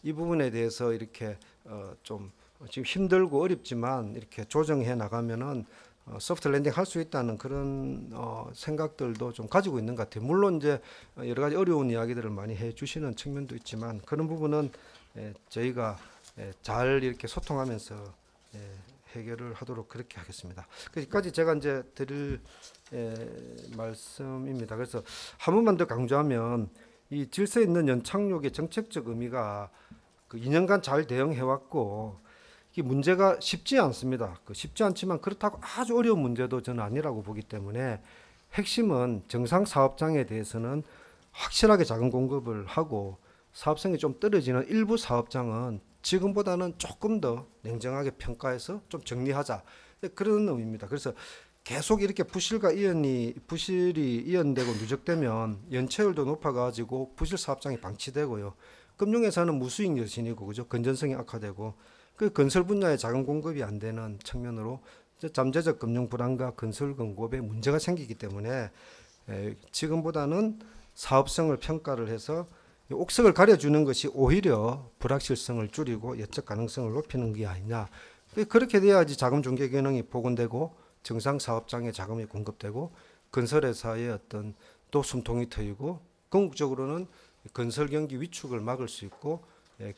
이 부분에 대해서 이렇게 좀 지금 힘들고 어렵지만 이렇게 조정해 나가면은 소프트 랜딩 할 수 있다는 그런 생각들도 좀 가지고 있는 것 같아요. 물론 이제 여러 가지 어려운 이야기들을 많이 해 주시는 측면도 있지만 그런 부분은 저희가 잘 이렇게 소통하면서 해결을 하도록 그렇게 하겠습니다. 여기까지 제가 이제 드릴 말씀입니다. 그래서 한 번만 더 강조하면 이 질서 있는 연착륙의 정책적 의미가 그 2년간 잘 대응해 왔고 이 문제가 쉽지 않습니다. 쉽지 않지만 그렇다고 아주 어려운 문제도 저는 아니라고 보기 때문에 핵심은 정상 사업장에 대해서는 확실하게 자금 공급을 하고 사업성이 좀 떨어지는 일부 사업장은 지금보다는 조금 더 냉정하게 평가해서 좀 정리하자 그런 의미입니다. 그래서 계속 이렇게 부실이 이연되고 누적되면 연체율도 높아가지고 부실 사업장이 방치되고요. 금융에서는 무수익 여신이고 그죠? 건전성이 악화되고 그 건설 분야의 자금 공급이 안 되는 측면으로 잠재적 금융 불안과 건설 공급에 문제가 생기기 때문에 지금보다는 사업성을 평가를 해서 옥석을 가려주는 것이 오히려 불확실성을 줄이고 예측 가능성을 높이는 게 아니냐. 그렇게 돼야지 자금 중개 기능이 복원되고 정상 사업장에 자금이 공급되고 건설회사의 어떤 또 숨통이 트이고 궁극적으로는 건설 경기 위축을 막을 수 있고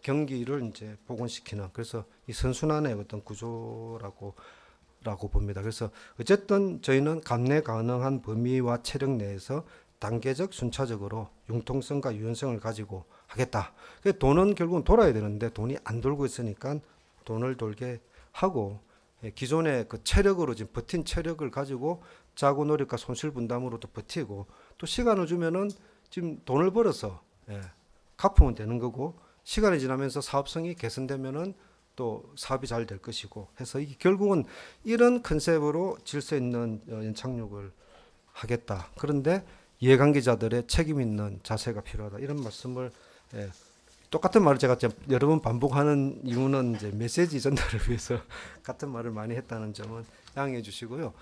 경기를 이제 복원시키는 그래서 이 선순환의 어떤 구조라고 봅니다. 그래서 어쨌든 저희는 감내 가능한 범위와 체력 내에서 단계적 순차적으로 융통성과 유연성을 가지고 하겠다. 돈은 결국은 돌아야 되는데 돈이 안 돌고 있으니까 돈을 돌게 하고 기존의 그 체력으로 지금 버틴 체력을 가지고 자구 노력과 손실 분담으로도 버티고 또 시간을 주면은 지금 돈을 벌어서 갚으면 되는 거고 시간이 지나면서 사업성이 개선되면은 또 사업이 잘 될 것이고 해서 이게 결국은 이런 컨셉으로 질서 있는 연착륙을 하겠다. 그런데 이해관계자들의 책임 있는 자세가 필요하다. 이런 말씀을 똑같은 말을 제가 여러 번 반복하는 이유는 이제 메시지 전달을 위해서 같은 말을 많이 했다는 점은 양해해 주시고요.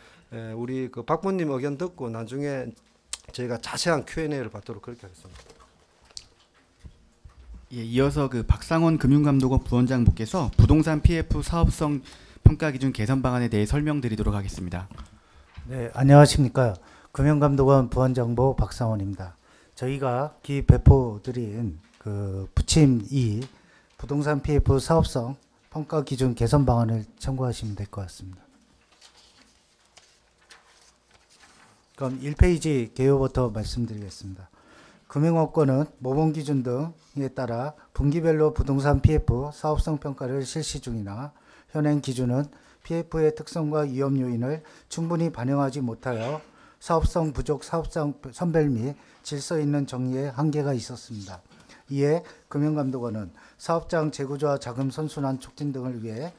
우리 그 박부님 의견 듣고 나중에 저희가 자세한 Q&A를 받도록 그렇게 하겠습니다. 예, 이어서 그 박상원 금융감독원 부원장님께서 부동산 PF 사업성 평가 기준 개선 방안에 대해 설명드리도록 하겠습니다. 네, 안녕하십니까. 금융감독원 부원장보 박상원입니다. 저희가 기 배포드린 그 부침 2 부동산 PF 사업성 평가 기준 개선 방안을 참고하시면 될 것 같습니다. 그럼 1페이지 개요부터 말씀드리겠습니다. 금융업권은 모범 기준 등에 따라 분기별로 부동산 PF 사업성 평가를 실시 중이나 현행 기준은 PF의 특성과 위험 요인을 충분히 반영하지 못하여 사업성 부족 사업장 선별 및 질서 있는 정리에 한계가 있었습니다. 이에 금융감독원은 사업장 재구조와 자금 선순환 촉진 등을 위해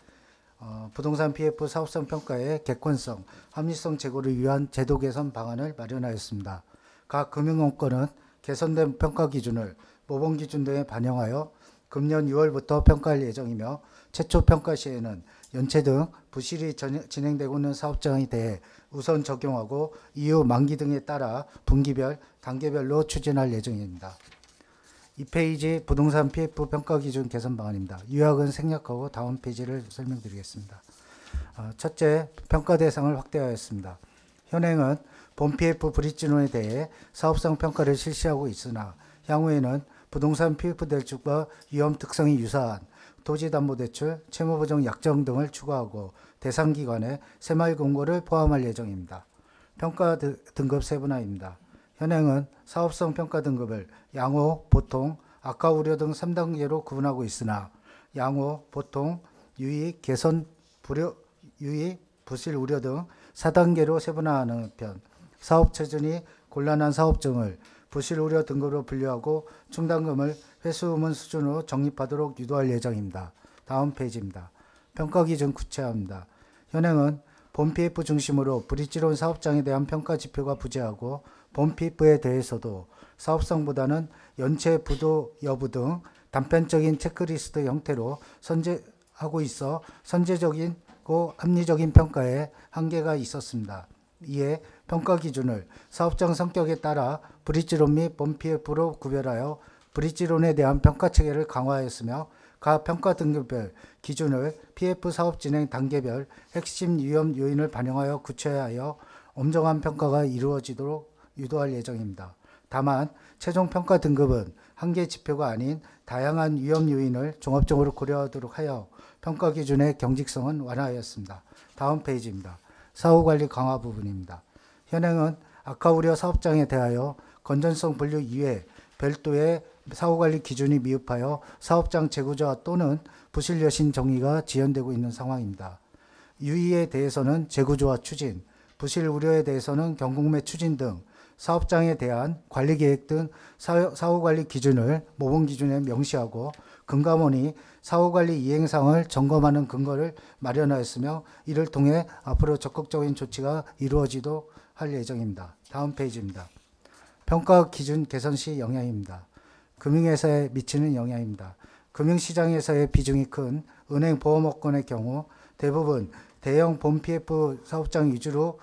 부동산 PF 사업성 평가의 객관성, 합리성 제고를 위한 제도 개선 방안을 마련하였습니다. 각 금융업권은 개선된 평가 기준을 모범 기준 등에 반영하여 금년 6월부터 평가할 예정이며 최초 평가 시에는 연체 등 부실이 진행되고 있는 사업장에 대해 우선 적용하고 이후 만기 등에 따라 분기별, 단계별로 추진할 예정입니다. 2페이지 부동산 PF 평가 기준 개선 방안입니다. 요약은 생략하고 다음 페이지를 설명드리겠습니다. 첫째, 평가 대상을 확대하였습니다. 현행은 본 PF 브릿지론에 대해 사업성 평가를 실시하고 있으나 향후에는 부동산 PF 대출과 위험 특성이 유사한 토지담보대출, 채무보증 약정 등을 추가하고 대상 기관에 새마을 공고를 포함할 예정입니다. 평가 등급 세분화입니다. 현행은 사업성 평가 등급을 양호, 보통, 악화 우려 등 3단계로 구분하고 있으나 양호, 보통, 유의, 개선, 유의, 부실 우려 등 4단계로 세분화하는 편, 사업 처진이 곤란한 사업증을 부실 우려 등급으로 분류하고 충당금을 회수 의무 수준으로 적립하도록 유도할 예정입니다. 다음 페이지입니다. 평가 기준 구체화입니다. 현행은 본 PF 중심으로 브릿지론 사업장에 대한 평가 지표가 부재하고 본 PF에 대해서도 사업성보다는 연체 부도 여부 등 단편적인 체크리스트 형태로 선제하고 있어 선제적이고 합리적인 평가에 한계가 있었습니다. 이에 평가 기준을 사업장 성격에 따라 브릿지론 및 본 PF로 구별하여 브릿지론에 대한 평가 체계를 강화하였으며 각 평가 등급별 기준을 PF 사업 진행 단계별 핵심 위험 요인을 반영하여 구체화하여 엄정한 평가가 이루어지도록 유도할 예정입니다. 다만 최종 평가 등급은 한 개 지표가 아닌 다양한 위험 요인을 종합적으로 고려하도록 하여 평가 기준의 경직성은 완화하였습니다. 다음 페이지입니다. 사후관리 강화 부분입니다. 현행은 악화 우려 사업장에 대하여 건전성 분류 이외 별도의 사후관리 기준이 미흡하여 사업장 재구조화 또는 부실 여신 정의가 지연되고 있는 상황입니다. 유의에 대해서는 재구조화 추진, 부실 우려에 대해서는 경공매 추진 등 사업장에 대한 관리계획 등 사후관리 기준을 모범 기준에 명시하고 금감원이 사후관리 이행상을 점검하는 근거를 마련하였으며 이를 통해 앞으로 적극적인 조치가 이루어지도록 할 예정입니다. 다음 페이지입니다. 평가 기준 개선 시 영향입니다. 금융회사에 미치는 영향입니다. 금융시장에서의 비중이 큰 은행 보험업권의 경우 대부분 대형 본 PF 사업장 위주로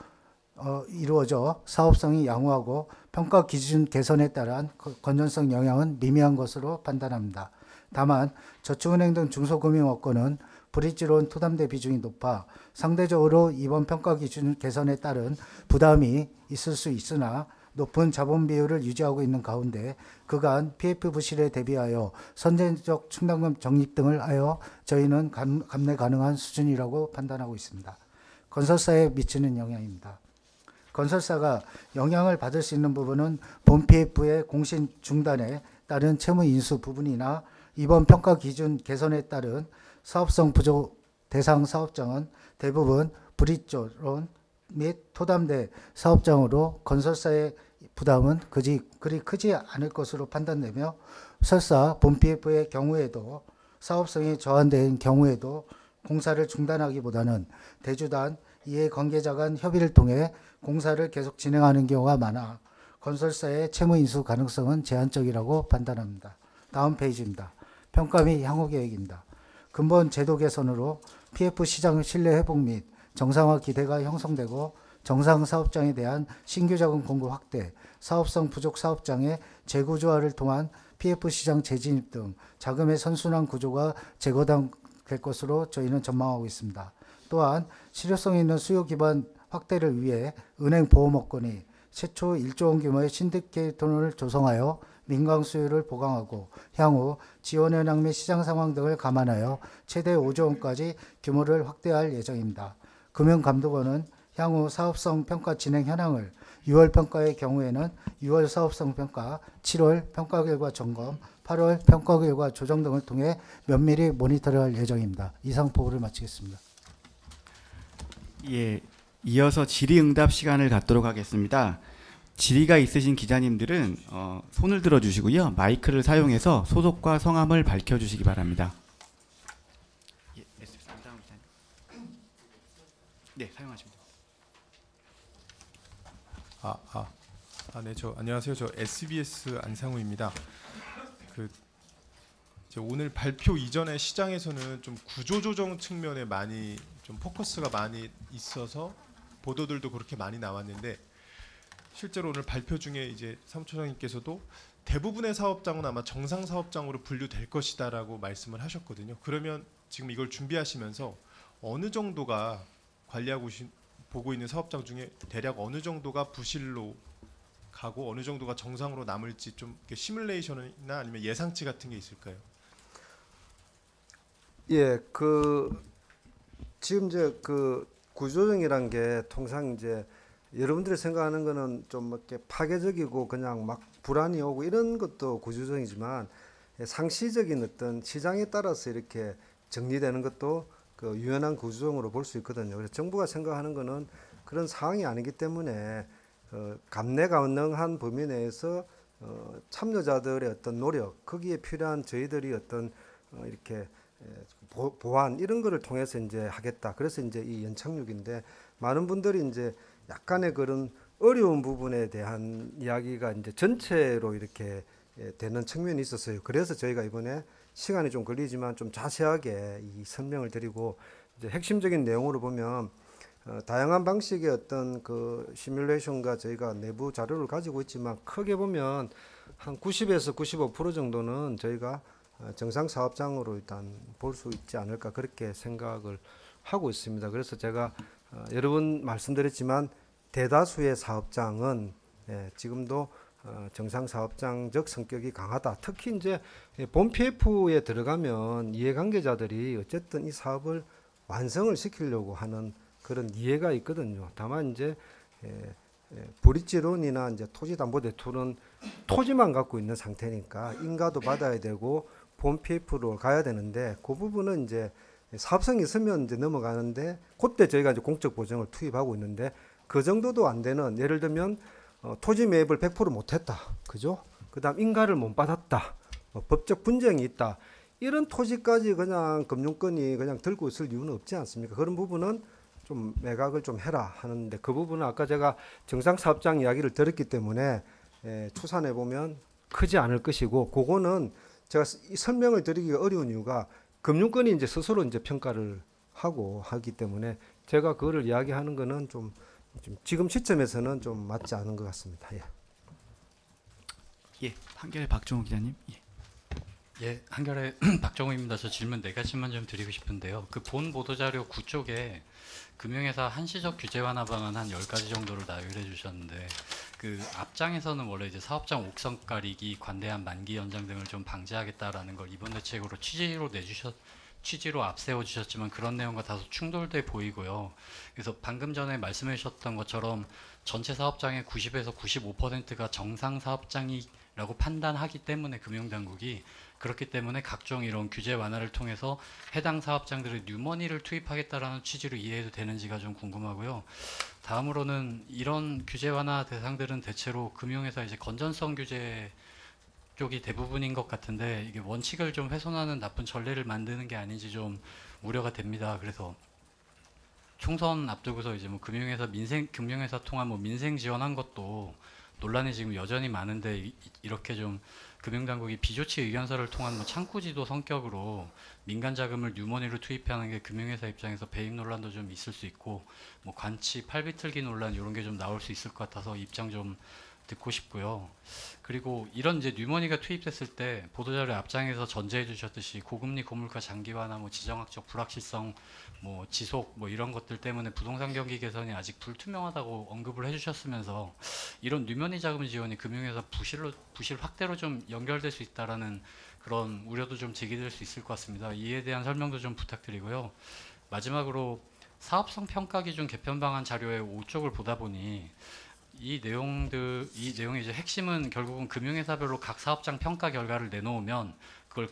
이루어져 사업성이 양호하고 평가 기준 개선에 따른 건전성 영향은 미미한 것으로 판단합니다. 다만 저축은행 등 중소금융업권은 브릿지론 투담대 비중이 높아 상대적으로 이번 평가 기준 개선에 따른 부담이 있을 수 있으나 높은 자본 비율을 유지하고 있는 가운데 그간 PF 부실에 대비하여 선제적 충당금 적립 등을 하여 저희는 감내 가능한 수준이라고 판단하고 있습니다. 건설사에 미치는 영향입니다. 건설사가 영향을 받을 수 있는 부분은 본 PF의 공신 중단에 따른 채무 인수 부분이나 이번 평가 기준 개선에 따른 사업성 부족 대상 사업장은 대부분 브릿지론 및 토담대 사업장으로 건설사의 부담은 그리 크지 않을 것으로 판단되며 설사 본 PF의 경우에도 사업성이 저하된 경우에도 공사를 중단하기보다는 대주단 이해관계자 간 협의를 통해 공사를 계속 진행하는 경우가 많아 건설사의 채무 인수 가능성은 제한적이라고 판단합니다. 다음 페이지입니다. 평가 및 향후 계획입니다. 근본 제도 개선으로 PF 시장 신뢰 회복 및 정상화 기대가 형성되고 정상 사업장에 대한 신규 자금 공급 확대, 사업성 부족 사업장의 재구조화를 통한 PF 시장 재진입 등 자금의 선순환 구조가 제고될 것으로 저희는 전망하고 있습니다. 또한 실효성 있는 수요 기반 확대를 위해 은행 보험업권이 최초 1조 원 규모의 신디케이터를 조성하여 민간 수요를 보강하고 향후 지원 현황 및 시장 상황 등을 감안하여 최대 5조 원까지 규모를 확대할 예정입니다. 금융감독원은 향후 사업성 평가 진행 현황을 6월 평가의 경우에는 6월 사업성 평가, 7월 평가 결과 점검, 8월 평가 결과 조정 등을 통해 면밀히 모니터링할 예정입니다. 이상 보고를 마치겠습니다. 예, 이어서 질의응답 시간을 갖도록 하겠습니다. 질의가 있으신 기자님들은 손을 들어주시고요. 마이크를 사용해서 소속과 성함을 밝혀주시기 바랍니다. 예, SBS 안상우 기자님. 네, 사용하시면 됩니다. 네, 안녕하세요. 저 SBS 안상우입니다. 오늘 발표 이전에 시장에서는 좀 구조조정 측면에 많이 좀 포커스가 많이 있어서 보도들도 그렇게 많이 나왔는데 실제로 오늘 발표 중에 이제 사무처장님께서도 대부분의 사업장은 아마 정상 사업장으로 분류될 것이다라고 말씀을 하셨거든요. 그러면 지금 이걸 준비하시면서 어느 정도가 보고 있는 사업장 중에 대략 어느 정도가 부실로 가고 어느 정도가 정상으로 남을지 좀 시뮬레이션이나 아니면 예상치 같은 게 있을까요? 예, 지금 이제 구조조정이란 게 통상 이제 여러분들이 생각하는 거는 좀 이렇게 파괴적이고 그냥 막 불안이 오고 이런 것도 구조조정이지만 상시적인 어떤 시장에 따라서 이렇게 정리되는 것도 유연한 구조조정으로 볼 수 있거든요. 그래서 정부가 생각하는 거는 그런 상황이 아니기 때문에 감내 가능한 범위 내에서 참여자들의 어떤 노력, 거기에 필요한 저희들이 어떤 이렇게 보완 이런 거를 통해서 이제 하겠다. 그래서 이제 이 연착륙인데 많은 분들이 이제 약간의 그런 어려운 부분에 대한 이야기가 이제 전체로 이렇게 되는 측면이 있었어요. 그래서 저희가 이번에 시간이 좀 걸리지만 좀 자세하게 이 설명을 드리고 이제 핵심적인 내용으로 보면 다양한 방식의 어떤 그 시뮬레이션과 저희가 내부 자료를 가지고 있지만 크게 보면 한 90에서 95% 정도는 저희가 정상 사업장으로 일단 볼 수 있지 않을까 그렇게 생각을 하고 있습니다. 그래서 제가 여러 번 말씀드렸지만 대다수의 사업장은 지금도 정상 사업장적 성격이 강하다. 특히 이제 본 PF에 들어가면 이해관계자들이 어쨌든 이 사업을 완성을 시키려고 하는 그런 이해가 있거든요. 다만 이제 브릿지론이나 이제 토지담보대출은 토지만 갖고 있는 상태니까 인가도 받아야 되고 본 PF로 가야 되는데 그 부분은 이제 사업성이 있으면 이제 넘어가는데 그때 저희가 이제 공적 보증을 투입하고 있는데 그 정도도 안 되는 예를 들면 토지 매입을 100% 못했다, 그죠? 그다음 인가를 못 받았다, 법적 분쟁이 있다. 이런 토지까지 그냥 금융권이 그냥 들고 있을 이유는 없지 않습니까? 그런 부분은 좀 매각을 좀 해라 하는데 그 부분은 아까 제가 정상 사업장 이야기를 들었기 때문에 추산해 보면 크지 않을 것이고 그거는 제가 이 설명을 드리기가 어려운 이유가 금융권이 이제 스스로 이제 평가를 하고 하기 때문에 제가 그거를 이야기하는 거는 좀 지금 시점에서는 좀 맞지 않은 것 같습니다. 예. 예, 한겨레 박종우 기자님. 예. 예, 한겨레 박정우입니다. 저 질문 4가지만 좀 드리고 싶은데요. 그 본 보도자료 9쪽에 금융회사 한시적 규제 완화 방안 한 10가지 정도를 나열해 주셨는데 그 앞장에서는 원래 이제 사업장 옥상 가리기, 관대한 만기 연장 등을 좀 방지하겠다라는 걸 이번 대책으로 취지로 앞세워 주셨지만 그런 내용과 다소 충돌돼 보이고요. 그래서 방금 전에 말씀해 주셨던 것처럼 전체 사업장의 90에서 95%가 정상 사업장이라고 판단하기 때문에 금융당국이 그렇기 때문에 각종 이런 규제 완화를 통해서 해당 사업장들의 뉴머니를 투입하겠다라는 취지로 이해해도 되는지가 좀 궁금하고요. 다음으로는 이런 규제 완화 대상들은 대체로 금융회사 이제 건전성 규제 쪽이 대부분인 것 같은데 이게 원칙을 좀 훼손하는 나쁜 전례를 만드는 게 아닌지 좀 우려가 됩니다. 그래서 총선 앞두고서 이제 뭐 금융회사 통한 뭐 민생 지원한 것도 논란이 지금 여전히 많은데 이렇게 좀 금융당국이 비조치 의견서를 통한 뭐 창구지도 성격으로 민간 자금을 뉴머니로 투입하는 게 금융회사 입장에서 배임 논란도 좀 있을 수 있고 뭐 관치 팔비틀기 논란 이런 게 좀 나올 수 있을 것 같아서 입장 좀 듣고 싶고요. 그리고 이런 이제 뉴머니가 투입됐을 때 보도자료 앞장에서 전제해 주셨듯이 고금리 고물가 장기화나 뭐 지정학적 불확실성 뭐 지속 뭐 이런 것들 때문에 부동산 경기 개선이 아직 불투명하다고 언급을 해주셨으면서 이런 뉴머니 자금 지원이 금융회사 부실 확대로 좀 연결될 수 있다라는 그런 우려도 좀 제기될 수 있을 것 같습니다. 이에 대한 설명도 좀 부탁드리고요. 마지막으로 사업성 평가 기준 개편 방안 자료의 5쪽을 보다 보니 이 내용의 이제 핵심은 결국은 금융회사별로 각 사업장 평가 결과를 내놓으면 그걸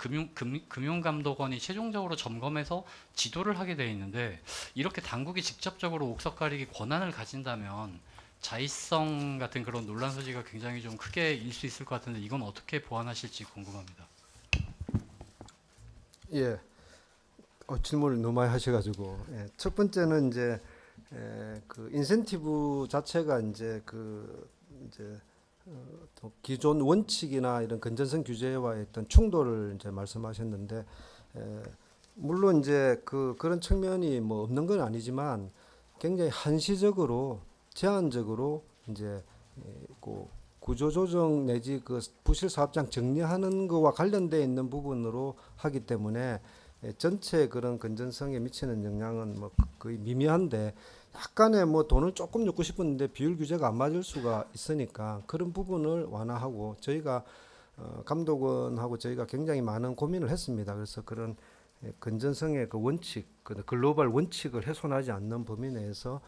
금융감독원이 최종적으로 점검해서 지도를 하게 돼 있는데 이렇게 당국이 직접적으로 옥석 가리기 권한을 가진다면 자의성 같은 그런 논란 소지가 굉장히 좀 크게 일 수 있을 것 같은데 이건 어떻게 보완하실지 궁금합니다. 예. 질문을 너무 많이 하셔가지고 첫 번째는 이제 그 인센티브 자체가 이제 또 기존 원칙이나 이런 건전성 규제와의 어떤 충돌을 이제 말씀하셨는데 물론 이제 그런 측면이 뭐 없는 건 아니지만 굉장히 한시적으로 제한적으로 이제 그 구조조정 내지 그 부실 사업장 정리하는 거와 관련되어 있는 부분으로 하기 때문에 전체 그런 건전성에 미치는 영향은 뭐 거의 미미한데 약간의 뭐 돈을 조금 넣고 싶었는데 비율 규제가 안 맞을 수가 있으니까 그런 부분을 완화하고 저희가 감독원하고 저희가 굉장히 많은 고민을 했습니다. 그래서 그런 건전성의 그 원칙, 그 글로벌 원칙을 훼손하지 않는 범위 내에서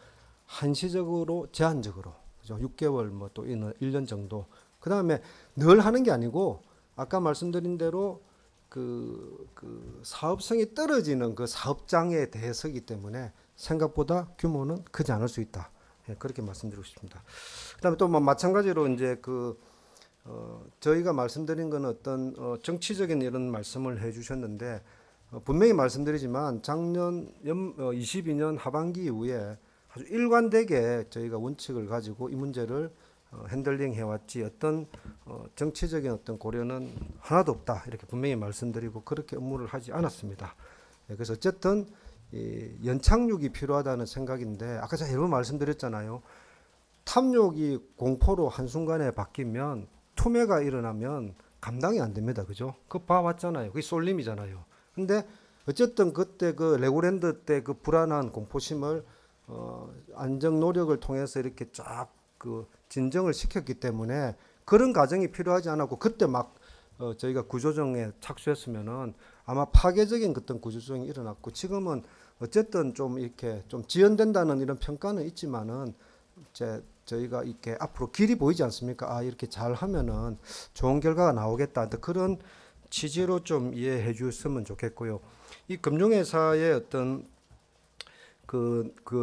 한시적으로 제한적으로 그죠? 6개월 뭐 또 1년 정도. 그 다음에 늘 하는 게 아니고 아까 말씀드린 대로 그 사업성이 떨어지는 그 사업장에 대해서이기 때문에 생각보다 규모는 크지 않을 수 있다. 그렇게 말씀드리고 싶습니다. 그다음에 또 뭐 마찬가지로 이제 저희가 말씀드린 건 어떤 정치적인 이런 말씀을 해주셨는데 분명히 말씀드리지만 작년 22년 하반기 이후에 아주 일관되게 저희가 원칙을 가지고 이 문제를 핸들링 해왔지 어떤 정치적인 어떤 고려는 하나도 없다 이렇게 분명히 말씀드리고 그렇게 업무를 하지 않았습니다. 그래서 어쨌든 이 연착륙이 필요하다는 생각인데 아까 제가 여러 번 말씀드렸잖아요. 탐욕이 공포로 한순간에 바뀌면 투매가 일어나면 감당이 안 됩니다. 그죠? 그거 봐왔잖아요. 그게 쏠림이잖아요. 근데 어쨌든 그때 그 레고랜드 때 그 불안한 공포심을 안정 노력을 통해서 이렇게 쫙 그 진정을 시켰기 때문에 그런 과정이 필요하지 않았고 그때 막 저희가 구조조정에 착수했으면은 아마 파괴적인 어떤 구조조정이 일어났고 지금은 어쨌든 좀 이렇게 좀 지연된다는 이런 평가는 있지만은 저희가 이렇게 앞으로 길이 보이지 않습니까? 아 이렇게 잘 하면은 좋은 결과가 나오겠다. 그런 취지로 좀 이해해 주셨으면 좋겠고요. 이 금융회사의 어떤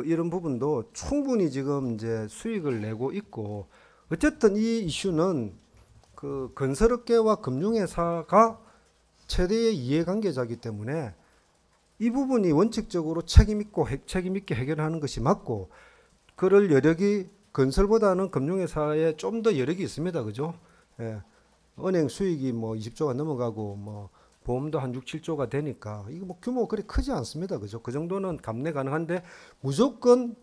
이런 부분도 충분히 지금 이제 수익을 내고 있고 어쨌든 이 이슈는 그 건설업계와 금융회사가 최대의 이해관계자이기 때문에 이 부분이 원칙적으로 책임 있게 해결하는 것이 맞고 그럴 여력이 건설보다는 금융회사에 좀 더 여력이 있습니다. 그죠? 예. 은행 수익이 뭐 20조가 넘어가고 뭐 보험도 한 6, 7조가 되니까 이거 뭐 규모가 그리 크지 않습니다. 그죠? 그 정도는 감내 가능한데 무조건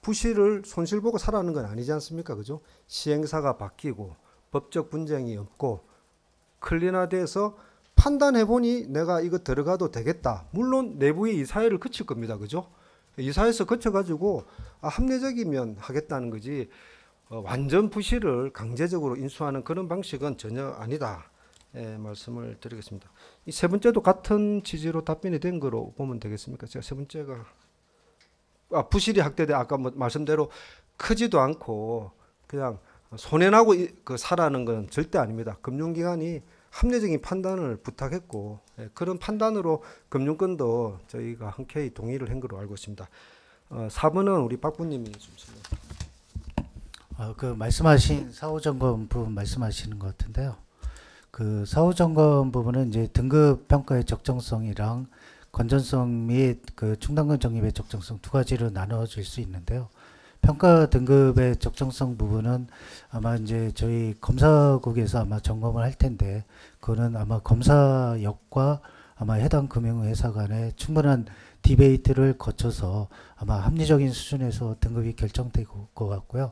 부실을 손실 보고 살아가는 건 아니지 않습니까? 그죠? 시행사가 바뀌고 법적 분쟁이 없고 클린화돼서 판단해 보니 내가 이거 들어가도 되겠다. 물론 내부의 이사회를 거칠 겁니다. 그죠? 이사회에서 거쳐가지고 합리적이면 하겠다는 거지 완전 부실을 강제적으로 인수하는 그런 방식은 전혀 아니다. 말씀을 드리겠습니다. 이 세 번째도 같은 취지로 답변이 된 거로 보면 되겠습니까? 제가 세 번째가 부실이 확대돼 아까 뭐 말씀대로 크지도 않고 그냥 손해나고 사라는 건 절대 아닙니다. 금융기관이 합리적인 판단을 부탁했고 그런 판단으로 금융권도 저희가 흔쾌히 동의를 한 거로 알고 있습니다. 4번은 우리 박 부님이 좀 그 말씀하신 사후점검 부분 말씀하시는 것 같은데요. 그 사후점검 부분은 이제 등급 평가의 적정성이랑 건전성 및 그 충당금 적립의 적정성 두 가지로 나눠질 수 있는데요. 평가 등급의 적정성 부분은 아마 이제 저희 검사국에서 아마 점검을 할 텐데 그거는 아마 검사역과 아마 해당 금융회사 간의 충분한 디베이트를 거쳐서 아마 합리적인 수준에서 등급이 결정될 것 같고요.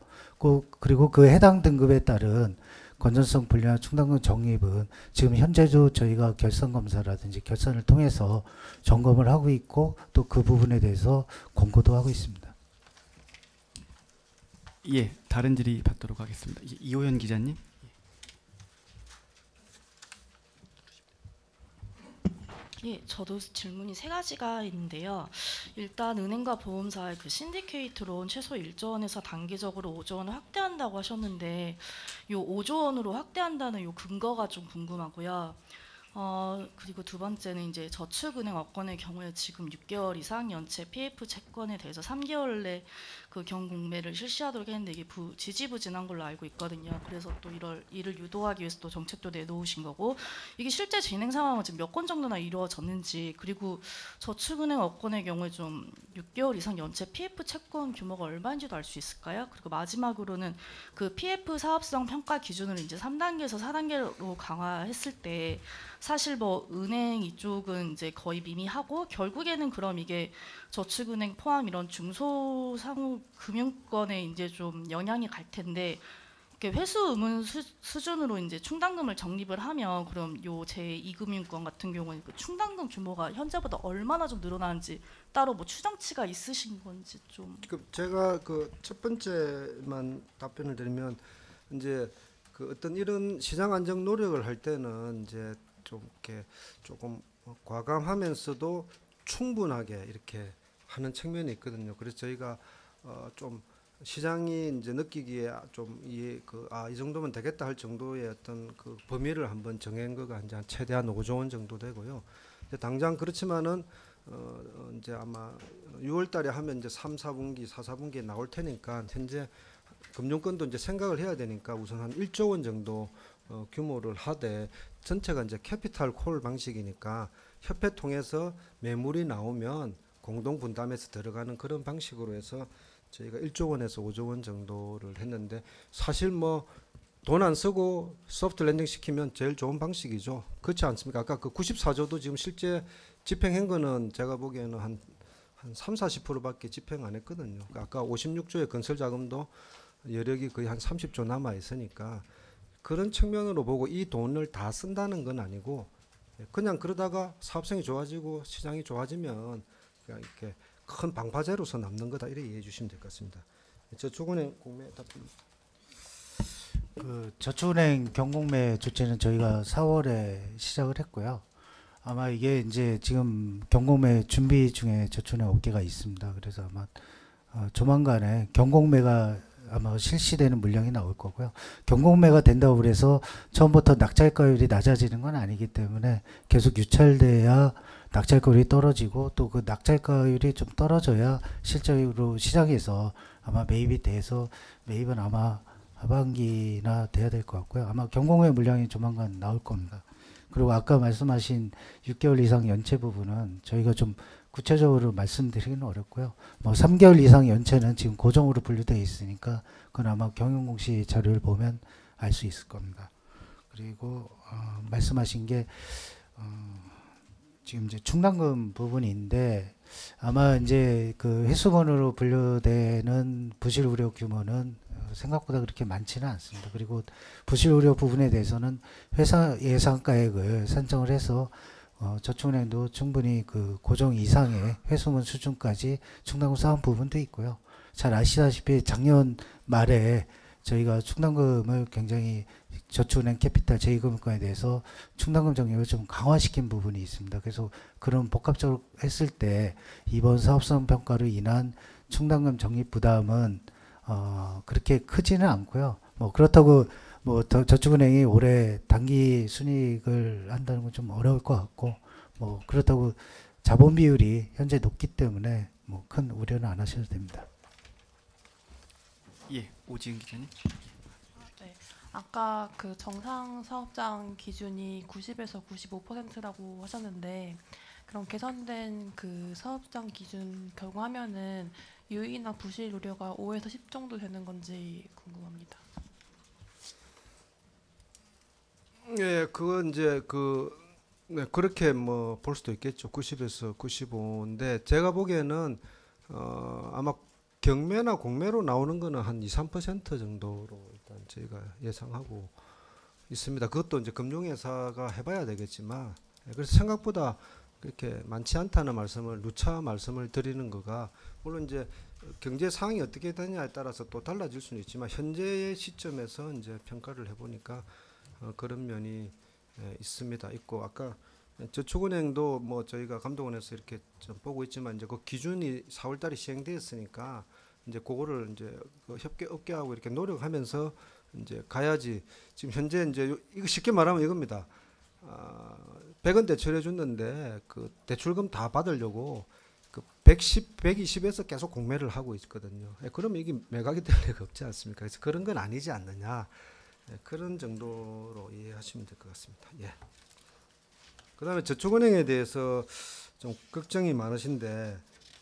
그리고 그 해당 등급에 따른 건전성 분류나 충당금 적립은 지금 현재도 저희가 결산 검사라든지 결산을 통해서 점검을 하고 있고 또 그 부분에 대해서 권고도 하고 있습니다. 예, 다른 질의 받도록 하겠습니다. 이호연 기자님. 예, 저도 질문이 세 가지가 있는데요. 일단 은행과 보험사의 그 신디케이트론 최소 1조 원에서 단기적으로 5조 원을 확대한다고 하셨는데 요 5조 원으로 확대한다는 요 근거가 좀 궁금하고요. 그리고 두 번째는 이제 저축은행 업권의 경우에 지금 6개월 이상 연체 PF 채권에 대해서 3개월 내 그 경공매를 실시하도록 했는데 이게 지지부진한 걸로 알고 있거든요. 그래서 또 이를 유도하기 위해서 또 정책도 내놓으신 거고 이게 실제 진행 상황은 지금 몇 건 정도나 이루어졌는지 그리고 저축은행 업권의 경우에 좀 6개월 이상 연체 PF 채권 규모가 얼마인지도 알 수 있을까요? 그리고 마지막으로는 그 PF 사업성 평가 기준을 이제 3단계에서 4단계로 강화했을 때 사실 뭐 은행 이쪽은 이제 거의 미미하고 결국에는 그럼 이게 저축은행 포함 이런 중소상호 금융권에 이제 좀 영향이 갈 텐데 이렇게 회수 의문 수준으로 이제 충당금을 적립을 하면 그럼 요 제2금융권 같은 경우는 그 충당금 규모가 현재보다 얼마나 좀 늘어나는지 따로 뭐 추정치가 있으신 건지 좀. 제가 그 첫 번째만 답변을 드리면 이제 그 어떤 이런 시장 안정 노력을 할 때는 이제 좀 이렇게 조금 과감하면서도 충분하게 이렇게 하는 측면이 있거든요. 그래서 저희가 좀 시장이 이제 느끼기에 좀 이 정도면 되겠다 할 정도의 어떤 그 범위를 한번 정한 거가 이제 최대한 5조 원 정도 되고요. 당장 그렇지만은 이제 아마 6월달에 하면 이제 3, 4분기, 4, 4분기에 나올 테니까 현재 금융권도 이제 생각을 해야 되니까 우선 한 1조 원 정도 규모를 하되 전체가 이제 캐피탈 콜 방식이니까 협회 통해서 매물이 나오면 공동 분담해서 들어가는 그런 방식으로 해서 저희가 1조 원에서 5조 원 정도를 했는데 사실 뭐 돈 안 쓰고 소프트 랜딩 시키면 제일 좋은 방식이죠. 그렇지 않습니까? 아까 그 94조도 지금 실제 집행한 거는 제가 보기에는 한 3, 40%밖에 집행 안 했거든요. 그러니까 아까 56조의 건설 자금도 여력이 거의 한 30조 남아 있으니까 그런 측면으로 보고 이 돈을 다 쓴다는 건 아니고 그냥 그러다가 사업성이 좋아지고 시장이 좋아지면 그냥 이렇게 큰 방파제로서 남는 거다 이렇게 이해해 주시면 될 것 같습니다. 저축은행 공매 답변. 그 저축은행 경공매 조치는 저희가 4월에 시작을 했고요. 아마 이게 이제 지금 경공매 준비 중에 저축은행 업계가 있습니다. 그래서 아마 조만간에 경공매가 아마 실시되는 물량이 나올 거고요. 경공매가 된다고 그래서 처음부터 낙찰가율이 낮아지는 건 아니기 때문에 계속 유찰돼야 낙찰가율이 떨어지고 또 그 낙찰가율이 좀 떨어져야 실제로 시장에서 아마 매입이 돼서 매입은 아마 하반기나 돼야 될 것 같고요. 아마 경공매 물량이 조만간 나올 겁니다. 그리고 아까 말씀하신 6개월 이상 연체 부분은 저희가 좀 구체적으로 말씀드리기는 어렵고요. 뭐 3개월 이상 연체는 지금 고정으로 분류되어 있으니까 그건 아마 경영공시 자료를 보면 알 수 있을 겁니다. 그리고 말씀하신 게 지금 이제 충당금 부분인데 아마 이제 그 회수번호로 분류되는 부실 우려 규모는 생각보다 그렇게 많지는 않습니다. 그리고 부실 우려 부분에 대해서는 회사 예상가액을 산정을 해서 저축은행도 충분히 그 고정 이상의 회수문 수준까지 충당금 쌓은 부분도 있고요. 잘 아시다시피 작년 말에 저희가 충당금을 굉장히 저축은행 캐피탈 제2금융권에 대해서 충당금 정리를 좀 강화시킨 부분이 있습니다. 그래서 그런 복합적으로 했을 때 이번 사업성 평가로 인한 충당금 적립 부담은 그렇게 크지는 않고요. 뭐 그렇다고 뭐 저축은행이 올해 단기 순이익을 한다는 건 좀 어려울 것 같고 뭐 그렇다고 자본 비율이 현재 높기 때문에 뭐 큰 우려는 안 하셔도 됩니다. 예, 오지은 기자님. 네, 아까 그 정상 사업장 기준이 90에서 95%라고 하셨는데 그럼 개선된 그 사업장 기준 결과하면은 유의나 부실 우려가 5에서 10 정도 되는 건지 궁금합니다. 예, 그건 이제 네, 그렇게 뭐 볼 수도 있겠죠. 90에서 95인데 제가 보기에는 아마 경매나 공매로 나오는 거는 한 2, 3% 정도로 일단 저희가 예상하고 있습니다. 그것도 이제 금융회사가 해봐야 되겠지만 그래서 생각보다 그렇게 많지 않다는 말씀을 누차 말씀을 드리는 거가 물론 이제 경제 상황이 어떻게 되냐에 따라서 또 달라질 수는 있지만 현재의 시점에서 이제 평가를 해보니까 그런 면이 있습니다. 있고 아까 저축은행도 뭐 저희가 감독원에서 이렇게 좀 보고 있지만 이제 그 기준이 4월달에 시행되었으니까 이제 그거를 이제 그 업계하고 이렇게 노력하면서 이제 가야지. 지금 현재 이제 이거 쉽게 말하면 이겁니다. 100원 대출해 줬는데 그 대출금 다 받으려고 그 110, 120에서 계속 공매를 하고 있거든요. 그러면 이게 매각이 될 리가 없지 않습니까? 그래서 그런 건 아니지 않느냐. 그런 정도로 이해하시면 될 것 같습니다. 예. 그다음에 저축은행에 대해서 좀 걱정이 많으신데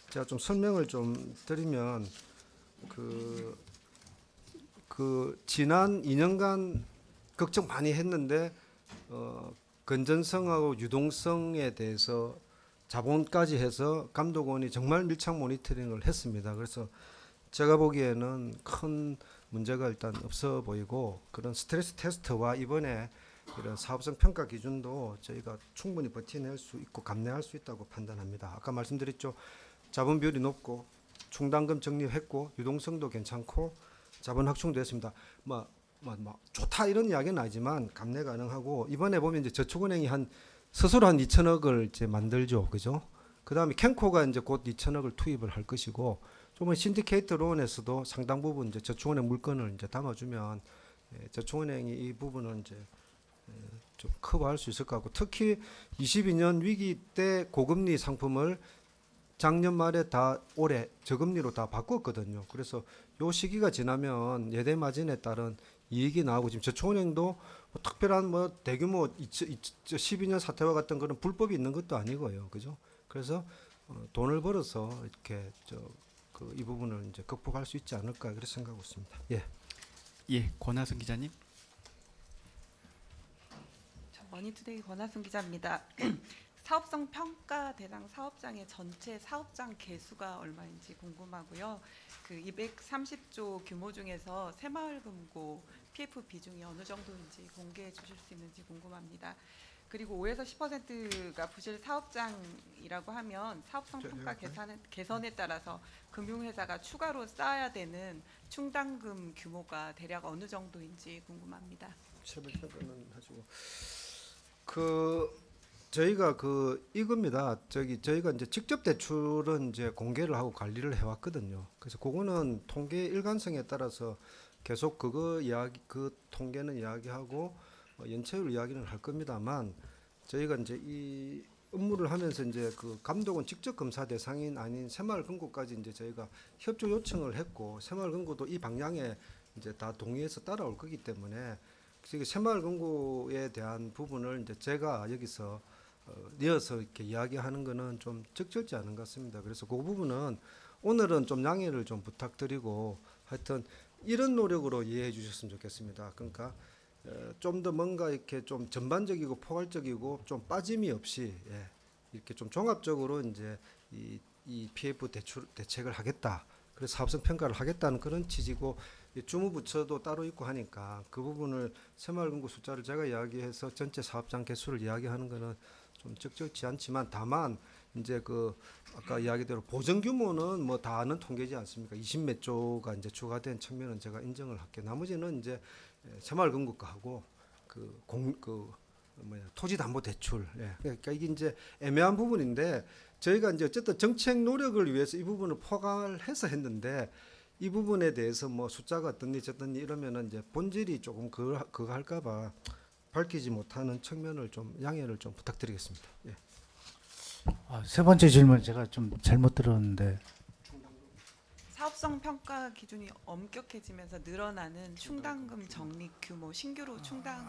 제가 좀 설명을 좀 드리면 그 지난 2년간 걱정 많이 했는데 건전성하고 유동성에 대해서 자본까지 해서 감독원이 정말 밀착 모니터링을 했습니다. 그래서 제가 보기에는 큰 문제가 일단 없어 보이고 그런 스트레스 테스트와 이번에 이런 사업성 평가 기준도 저희가 충분히 버텨낼 수 있고 감내할 수 있다고 판단합니다. 아까 말씀드렸죠. 자본 비율이 높고 충당금 적립했고 유동성도 괜찮고 자본 확충됐습니다. 뭐 좋다 이런 이야기는 아니지만 감내 가능하고 이번에 보면 이제 저축은행이 스스로 한 2천억을 이제 만들죠, 그죠? 그다음에 캔코가 이제 곧 2천억을 투입을 할 것이고 조금 신디케이터 론에서도 상당 부분 이제 저축은행 물건을 이제 담아주면 저축은행이 이 부분을 이제 좀 커버할 수 있을 것 같고 특히 22년 위기 때 고금리 상품을 작년 말에 다 올해 저금리로 다 바꿨거든요. 그래서 요 시기가 지나면 예대 마진에 따른 이익이 나오고 지금 저축은행도 뭐 특별한 뭐 대규모 12년 사태와 같은 그런 불법이 있는 것도 아니고요, 그죠? 그래서 돈을 벌어서 이렇게 이 부분을 이제 극복할 수 있지 않을까 그렇게 생각하고 있습니다. 예. 예, 권하승 기자님. 머니투데이 권하순 기자입니다. 사업성 평가 대상 사업장의 전체 사업장 개수가 얼마인지 궁금하고요. 그 230조 규모 중에서 새마을금고 PF 비중이 어느 정도인지 공개해 주실 수 있는지 궁금합니다. 그리고 5에서 10%가 부실 사업장이라고 하면 사업성 평가 개선에 따라서 금융회사가 추가로 쌓아야 되는 충당금 규모가 대략 어느 정도인지 궁금합니다. 세분평가는 하시고 저희가 이겁니다. 저희가 이제 직접 대출은 이제 공개를 하고 관리를 해왔거든요. 그래서 그거는 통계 일관성에 따라서 계속 그 통계는 이야기하고 연체율 이야기는 할 겁니다만 저희가 이제 이 업무를 하면서 이제 그 감독은 직접 검사 대상인 아닌 새마을금고까지 이제 저희가 협조 요청을 했고 새마을금고도 이 방향에 이제 다 동의해서 따라올 거기 때문에 새마을금고에 대한 부분을 이제 제가 여기서 이어서 이렇게 이야기하는 거는 좀 적절치 않은 것 같습니다. 그래서 그 부분은 오늘은 좀 양해를 좀 부탁드리고 하여튼 이런 노력으로 이해해 주셨으면 좋겠습니다. 그러니까 좀 더 뭔가 이렇게 좀 전반적이고 포괄적이고 좀 빠짐이 없이 이렇게 좀 종합적으로 이제 이 PF 대책을 하겠다. 그래서 사업성 평가를 하겠다는 그런 취지고 주무부처도 따로 있고 하니까 그 부분을 새마을금고 숫자를 제가 이야기해서 전체 사업장 개수를 이야기하는 거는 좀 적절치 않지만 다만 이제 아까 이야기대로 보전 규모는 뭐 다 아는 통계지 않습니까? 20몇 조가 이제 추가된 측면은 제가 인정을 할게요. 나머지는 이제 새마을금고가 하고 토지담보대출. 그러니까 이게 이제 애매한 부분인데 저희가 이제 어쨌든 정책 노력을 위해서 이 부분을 포괄해서 했는데 이 부분에 대해서 뭐 숫자가 어떻니 저떻니 이러면은 이제 본질이 조금 그거 할까봐 밝히지 못하는 측면을 좀 양해를 좀 부탁드리겠습니다. 예. 세 번째 질문 제가 좀 잘못 들었는데 사업성 평가 기준이 엄격해지면서 늘어나는 충당금 적립 규모, 신규로 충당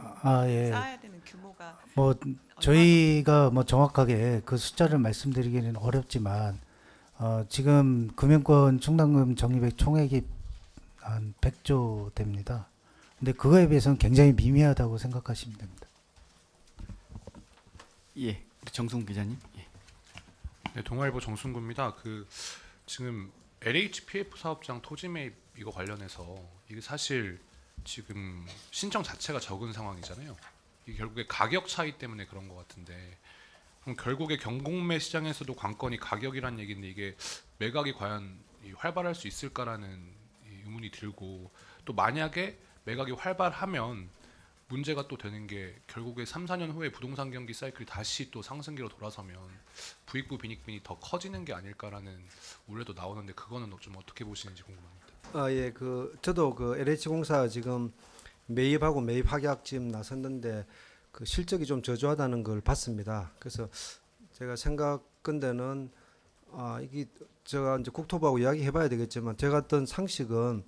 예. 쌓아야 되는 규모가 뭐 저희가 뭐 정확하게 그 숫자를 말씀드리기는 어렵지만 지금 금융권 충당금 적립액 총액이 한 100조 됩니다. 근데 그거에 비해서는 굉장히 미미하다고 생각하시면 됩니다. 예, 정승 기자님. 예. 네, 동아일보 정순구입니다. 지금 LHPF 사업장 토지 매입 이거 관련해서 이게 사실 지금 신청 자체가 적은 상황이잖아요. 이게 결국에 가격 차이 때문에 그런 것 같은데 그럼 결국에 경공매 시장에서도 관건이 가격이란 얘기인데 이게 매각이 과연 활발할 수 있을까라는 의문이 들고 또 만약에 매각이 활발하면 문제가 또 되는 게 결국에 3, 4년 후에 부동산 경기 사이클이 다시 또 상승기로 돌아서면 부익부 빈익빈이 더 커지는 게 아닐까라는 우려도 나오는데 그거는 좀 어떻게 보시는지 궁금합니다. 예, 저도 LH공사 지금 매입하고 매입 확약 지금 나섰는데 실적이 좀 저조하다는 걸 봤습니다. 그래서 제가 생각건대는 이게 제가 이제 국토부하고 이야기해봐야 되겠지만 제가 어떤 상식은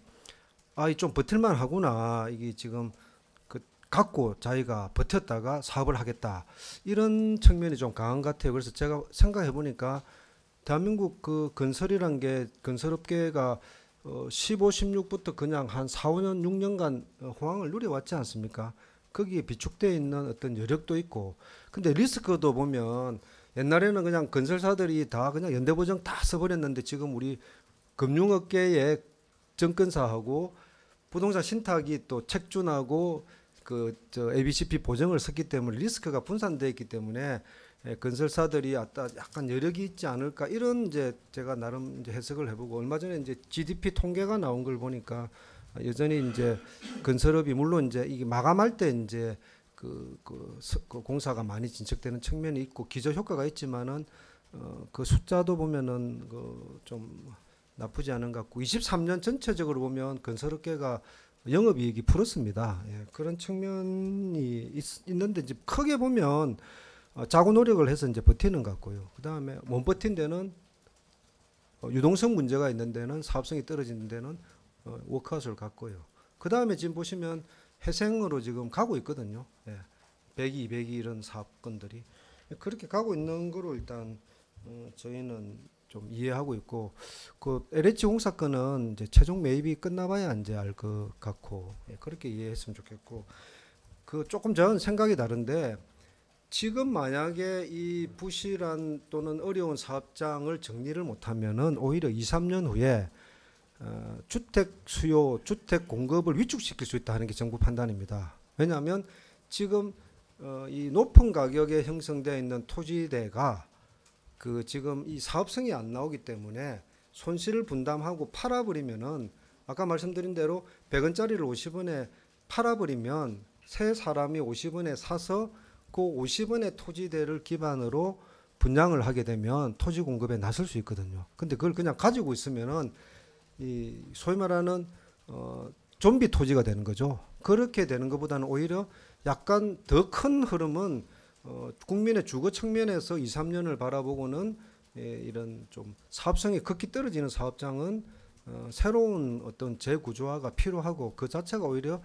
좀 버틸만 하구나. 이게 지금 갖고 자기가 버텼다가 사업을 하겠다 이런 측면이 좀 강한 것 같아요. 그래서 제가 생각해 보니까 대한민국 건설이란 게 건설업계가 15, 16부터 그냥 한 4, 5년, 6년간 호황을 누려왔지 않습니까? 거기에 비축되어 있는 어떤 여력도 있고 근데 리스크도 보면 옛날에는 그냥 건설사들이 다 그냥 연대보증 다 써버렸는데 지금 우리 금융업계의 정권사하고 부동산 신탁이 또 책준하고 ABCP 보증을 썼기 때문에 리스크가 분산되어 있기 때문에 건설사들이 약간 여력이 있지 않을까 이런 이제 제가 나름 이제 해석을 해보고 얼마 전에 이제 GDP 통계가 나온 걸 보니까 여전히 이제 건설업이 물론 이제 이게 마감할 때 이제 그 공사가 많이 진척되는 측면이 있고 기저 효과가 있지만은 그 숫자도 보면은 좀 나쁘지 않은 것 같고 23년 전체적으로 보면 건설업계가 영업이익이 풀었습니다. 예, 그런 측면이 있는데 이제 크게 보면 자구 노력을 해서 이제 버티는 것 같고요. 그 다음에 못 버틴 데는 유동성 문제가 있는 데는 사업성이 떨어지는 데는 워크아웃을 갖고요. 그 다음에 지금 보시면 회생으로 지금 가고 있거든요. 예, 100이, 200이 이런 사업건들이 그렇게 가고 있는 거로 일단 저희는 좀 이해하고 있고 그 LH 공사 건은 이제 최종 매입이 끝나봐야 이제 알 것 같고 그렇게 이해했으면 좋겠고 그 조금 전 생각이 다른데 지금 만약에 이 부실한 또는 어려운 사업장을 정리를 못하면은 오히려 2, 3년 후에 주택 수요, 주택 공급을 위축시킬 수 있다는 게 정부 판단입니다. 왜냐하면 지금 이 높은 가격에 형성되어 있는 토지대가 그 지금 이 사업성이 안 나오기 때문에 손실을 분담하고 팔아버리면은 아까 말씀드린 대로 100원짜리를 50원에 팔아버리면 세 사람이 50원에 사서 그 50원의 토지대를 기반으로 분양을 하게 되면 토지 공급에 나설 수 있거든요. 근데 그걸 그냥 가지고 있으면은 이 소위 말하는 좀비 토지가 되는 거죠. 그렇게 되는 것보다는 오히려 약간 더 큰 흐름은 국민의 주거 측면에서 2, 3년을 바라보고는 이런 좀 사업성이 극히 떨어지는 사업장은 새로운 어떤 재구조화가 필요하고 그 자체가 오히려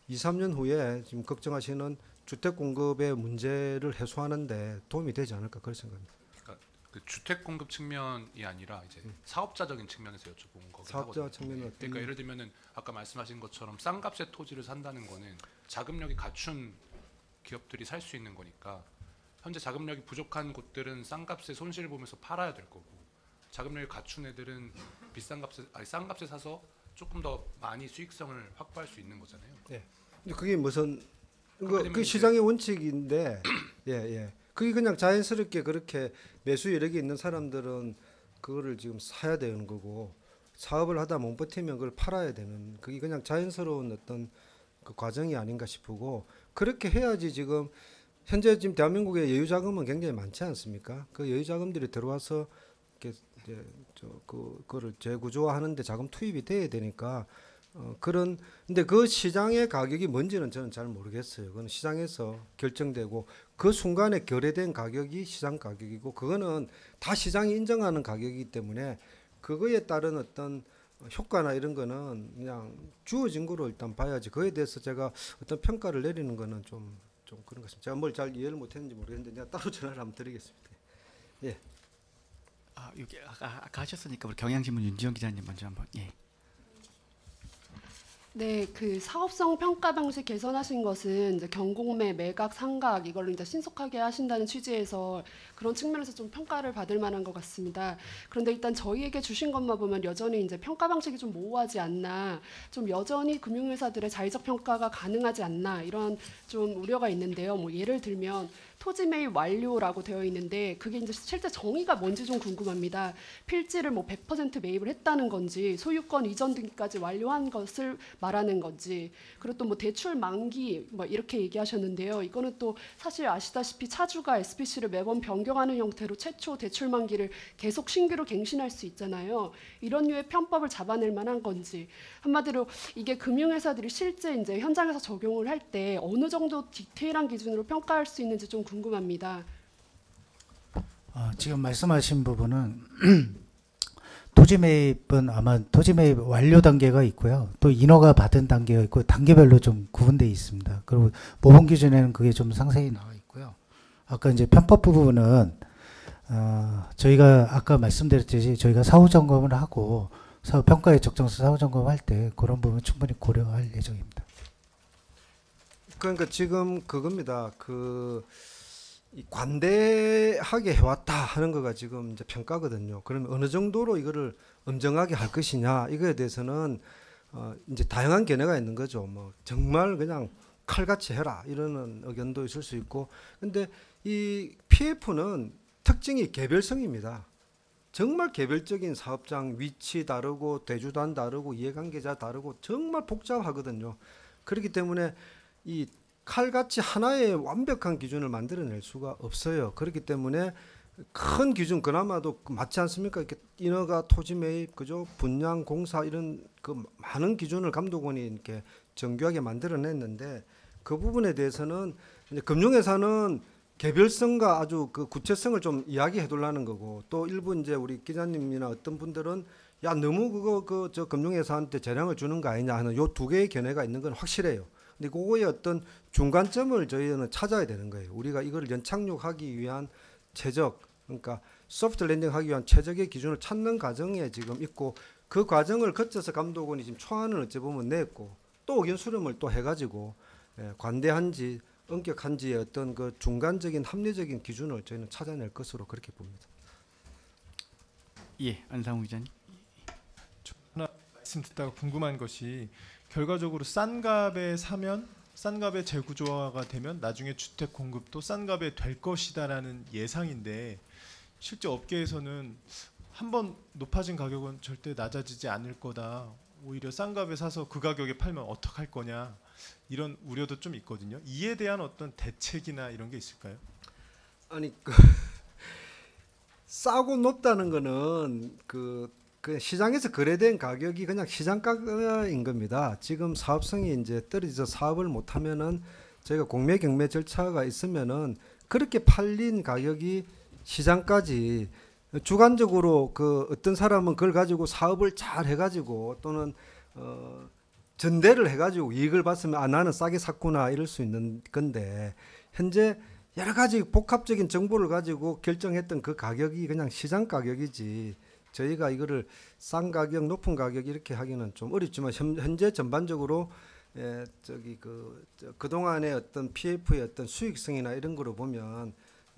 2, 3년 후에 지금 걱정하시는 주택 공급의 문제를 해소하는데 도움이 되지 않을까 그런 생각입니다. 그러니까 그 주택 공급 측면이 아니라 이제 사업자적인 측면에서 여쭤본 거긴 사업자 하거든요. 측면은 그러니까 예를 들면은 아까 말씀하신 것처럼 싼 값의 토지를 산다는 거는 자금력이 갖춘 기업들이 살 수 있는 거니까 현재 자금력이 부족한 곳들은 싼 값에 손실을 보면서 팔아야 될 거고 자금력이 갖춘 애들은 비싼 값에 싼 값에 사서 조금 더 많이 수익성을 확보할 수 있는 거잖아요. 네. 근데 그게 무슨 그렇게 그 되면 시장의 원칙인데 예. 그게 그냥 자연스럽게 그렇게 매수 여력이 있는 사람들은 그거를 지금 사야 되는 거고 사업을 하다 못 버티면 그걸 팔아야 되는 그게 그냥 자연스러운 어떤 그 과정이 아닌가 싶고 그렇게 해야지 지금 현재 지금 대한민국의 여유 자금은 굉장히 많지 않습니까? 그 여유 자금들이 들어와서 이렇게 이제 그거를 재구조화하는데 자금 투입이 돼야 되니까 그런 근데 그 시장의 가격이 뭔지는 저는 잘 모르겠어요. 그건 시장에서 결정되고 그 순간에 결의된 가격이 시장 가격이고 그거는 다 시장이 인정하는 가격이기 때문에 그거에 따른 어떤 효과나 이런 거는 그냥 주어진 거로 일단 봐야지 그에 대해서 제가 어떤 평가를 내리는 거는 좀 그런 것 같습니다. 제가 뭘 잘 이해를 못했는지 모르겠는데 내가 따로 전화를 한번 드리겠습니다. 예. 여기 아까 하셨으니까 우리 경향신문 윤지영 기자님 먼저 한번 예. 네, 그 사업성 평가 방식 개선하신 것은 이제 경공매, 매각, 상각 이걸로 이제 신속하게 하신다는 취지에서 그런 측면에서 좀 평가를 받을 만한 것 같습니다. 그런데 일단 저희에게 주신 것만 보면 여전히 이제 평가 방식이 좀 모호하지 않나, 좀 여전히 금융회사들의 자의적 평가가 가능하지 않나 이런 좀 우려가 있는데요. 뭐 예를 들면 토지 매입 완료라고 되어 있는데 그게 이제 실제 정의가 뭔지 좀 궁금합니다. 필지를 뭐 100% 매입을 했다는 건지 소유권 이전 등기까지 완료한 것을 말하는 건지 그리고 또 뭐 대출 만기 뭐 이렇게 얘기하셨는데요. 이거는 또 사실 아시다시피 차주가 SPC를 매번 변경하는 형태로 최초 대출 만기를 계속 신규로 갱신할 수 있잖아요. 이런 류의 편법을 잡아낼 만한 건지 한마디로 이게 금융회사들이 실제 이제 현장에서 적용을 할 때 어느 정도 디테일한 기준으로 평가할 수 있는지 좀 궁금합니다. 지금 말씀하신 부분은 토지 매입은 아마 토지 매입 완료 단계가 있고요. 또 인허가 받은 단계가 있고 단계별로 좀 구분되어 있습니다. 그리고 모범 기준에는 그게 좀 상세히 나와 있고요. 아까 이제 편법 부분은 저희가 아까 말씀드렸듯이 저희가 사후 점검을 하고 사후 평가의 적정성 사후 점검할 때 그런 부분 충분히 고려할 예정입니다. 그러니까 지금 그겁니다. 이 관대하게 해왔다 하는 거가 지금 이제 평가거든요. 그러면 어느 정도로 이거를 엄정하게 할 것이냐 이거에 대해서는 이제 다양한 견해가 있는 거죠. 뭐 정말 그냥 칼같이 해라 이러는 의견도 있을 수 있고, 근데 이 PF는 특징이 개별성입니다. 정말 개별적인 사업장 위치 다르고 대주단 다르고 이해관계자 다르고 정말 복잡하거든요. 그렇기 때문에 이 칼같이 하나의 완벽한 기준을 만들어낼 수가 없어요. 그렇기 때문에 큰 기준 그나마도 맞지 않습니까? 이렇게 인허가, 토지 매입, 그죠? 분양, 공사 이런 그 많은 기준을 감독원이 이렇게 정교하게 만들어냈는데 그 부분에 대해서는 이제 금융회사는 개별성과 아주 그 구체성을 좀 이야기해 두려는 거고, 또 일부 이제 우리 기자님이나 어떤 분들은 야 너무 그거 저 금융회사한테 재량을 주는 거 아니냐 하는 요 두 개의 견해가 있는 건 확실해요. 근데 그거의 어떤 중간점을 저희는 찾아야 되는 거예요. 우리가 이걸 연착륙하기 위한 최적, 그러니까 소프트 랜딩하기 위한 최적의 기준을 찾는 과정에 지금 있고 그 과정을 거쳐서 감독원이 지금 초안을 어찌 보면 냈고 또 의견 수렴을 또 해가지고 관대한지 엄격한지의 어떤 그 중간적인 합리적인 기준을 저희는 찾아낼 것으로 그렇게 봅니다. 예, 안상우 기자님. 하나 말씀 듣다가 궁금한 것이 결과적으로 싼 값에 사면 싼 값의 재구조화가 되면 나중에 주택 공급도 싼 값에 될 것이다라는 예상인데 실제 업계에서는 한번 높아진 가격은 절대 낮아지지 않을 거다. 오히려 싼 값에 사서 그 가격에 팔면 어떡할 거냐 이런 우려도 좀 있거든요. 이에 대한 어떤 대책이나 이런 게 있을까요? 아니 싸고 높다는 거는 그 시장에서 거래된 가격이 그냥 시장가인 겁니다. 지금 사업성이 이제 떨어져서 사업을 못하면은 저희가 공매 경매 절차가 있으면은 그렇게 팔린 가격이 시장까지 주관적으로 그 어떤 사람은 그걸 가지고 사업을 잘 해가지고 또는 전대를 해가지고 이익을 봤으면 아 나는 싸게 샀구나 이럴 수 있는 건데 현재 여러 가지 복합적인 정보를 가지고 결정했던 그 가격이 그냥 시장 가격이지 저희가 이거를 싼 가격 높은 가격 이렇게 하기는 좀 어렵지만 현재 전반적으로 그동안의 어떤 PF의 어떤 수익성이나 이런 거로 보면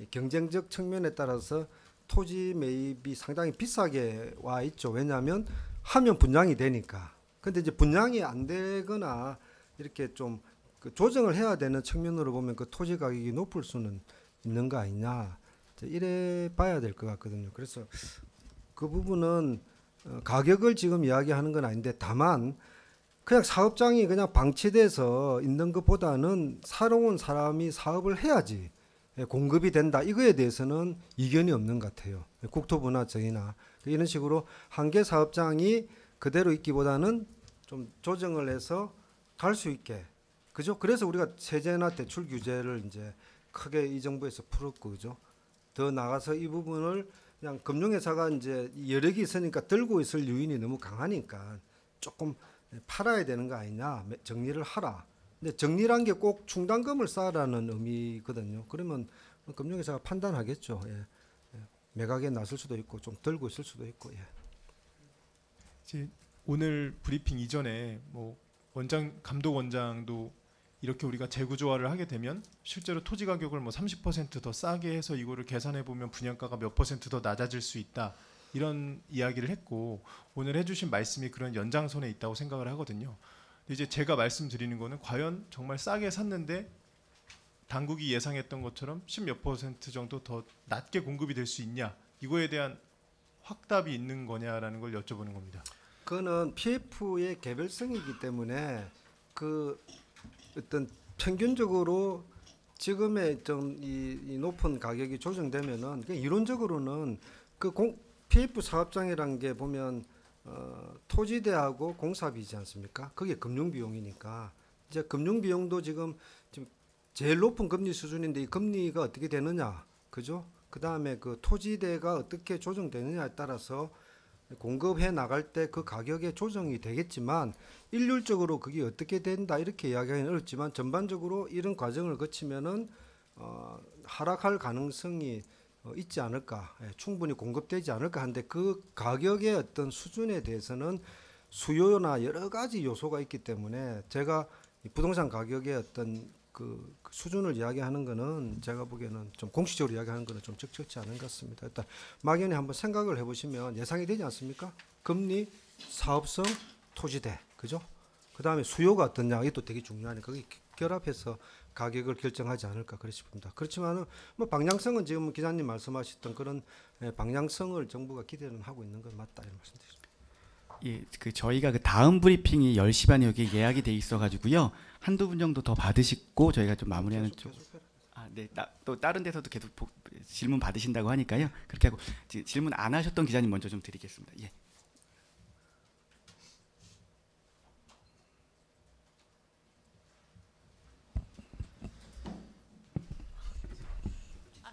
경쟁적 측면에 따라서 토지 매입이 상당히 비싸게 와 있죠. 왜냐하면 하면 분양이 되니까. 근데 이제 분양이 안 되거나 이렇게 좀 그 조정을 해야 되는 측면으로 보면 그 토지 가격이 높을 수는 있는 거 아니냐. 이래 봐야 될 것 같거든요. 그래서 그 부분은 가격을 지금 이야기하는 건 아닌데 다만 그냥 사업장이 그냥 방치돼서 있는 것보다는 새로운 사람이 사업을 해야지 공급이 된다. 이거에 대해서는 이견이 없는 것 같아요. 국토부나 저희나 이런 식으로 한 개 사업장이 그대로 있기보다는 좀 조정을 해서 갈 수 있게 그죠? 그래서 우리가 세제나 대출 규제를 이제 크게 이 정부에서 풀었고 그죠? 더 나가서 이 부분을 그냥 금융회사가 이제 여력이 있으니까 들고 있을 요인이 너무 강하니까 조금 팔아야 되는 거 아니냐 정리를 하라. 근데 정리란 게 꼭 충당금을 쌓으라는 의미거든요. 그러면 금융회사가 판단하겠죠. 예. 매각에 나설 수도 있고 좀 들고 있을 수도 있고. 예. 이제 오늘 브리핑 이전에 뭐 감독 원장도 이렇게 우리가 재구조화를 하게 되면 실제로 토지 가격을 뭐 30% 더 싸게 해서 이거를 계산해 보면 분양가가 몇 % 더 낮아질 수 있다. 이런 이야기를 했고 오늘 해주신 말씀이 그런 연장선에 있다고 생각을 하거든요. 근데 이제 제가 말씀드리는 거는 과연 정말 싸게 샀는데 당국이 예상했던 것처럼 10몇 % 정도 더 낮게 공급이 될 수 있냐 이거에 대한 확답이 있는 거냐라는 걸 여쭤보는 겁니다. 그거는 PF의 개별성이기 때문에 그 어떤 평균적으로 지금의 좀 이 높은 가격이 조정되면은 그냥 이론적으로는 그 PF 사업장이라는 게 보면 토지대하고 공사비지 않습니까? 그게 금융비용이니까 이제 금융비용도 지금 제일 높은 금리 수준인데 이 금리가 어떻게 되느냐, 그죠? 그 다음에 그 토지대가 어떻게 조정되느냐에 따라서 공급해 나갈 때 그 가격에 조정이 되겠지만 일률적으로 그게 어떻게 된다 이렇게 이야기하기는 어렵지만 전반적으로 이런 과정을 거치면은 하락할 가능성이 있지 않을까, 충분히 공급되지 않을까 하는데 그 가격의 어떤 수준에 대해서는 수요나 여러 가지 요소가 있기 때문에 제가 이 부동산 가격의 어떤 그 수준을 이야기하는 거는 제가 보기에는 좀 공식적으로 이야기하는 거는 좀 적절치 않은 것 같습니다. 일단 막연히 한번 생각을 해보시면 예상이 되지 않습니까? 금리, 사업성, 토지대, 그죠? 그 다음에 수요가 어떠냐 이게 또 되게 중요하니까 그게 결합해서 가격을 결정하지 않을까 그렇게 싶습니다. 그렇지만은 뭐 방향성은 지금 기자님 말씀하셨던 그런 방향성을 정부가 기대는 하고 있는 건 맞다 이런 말씀드립니다. 예, 그 저희가 그 다음 브리핑이 10시 반에 여기 예약이 돼 있어 가지고요. 한두 분 정도 더 받으시고 저희가 좀 마무리하는 쪽. 아, 네. 또 다른 데서도 계속 질문 받으신다고 하니까요. 그렇게 하고 질문 안 하셨던 기자님 먼저 좀 드리겠습니다. 예.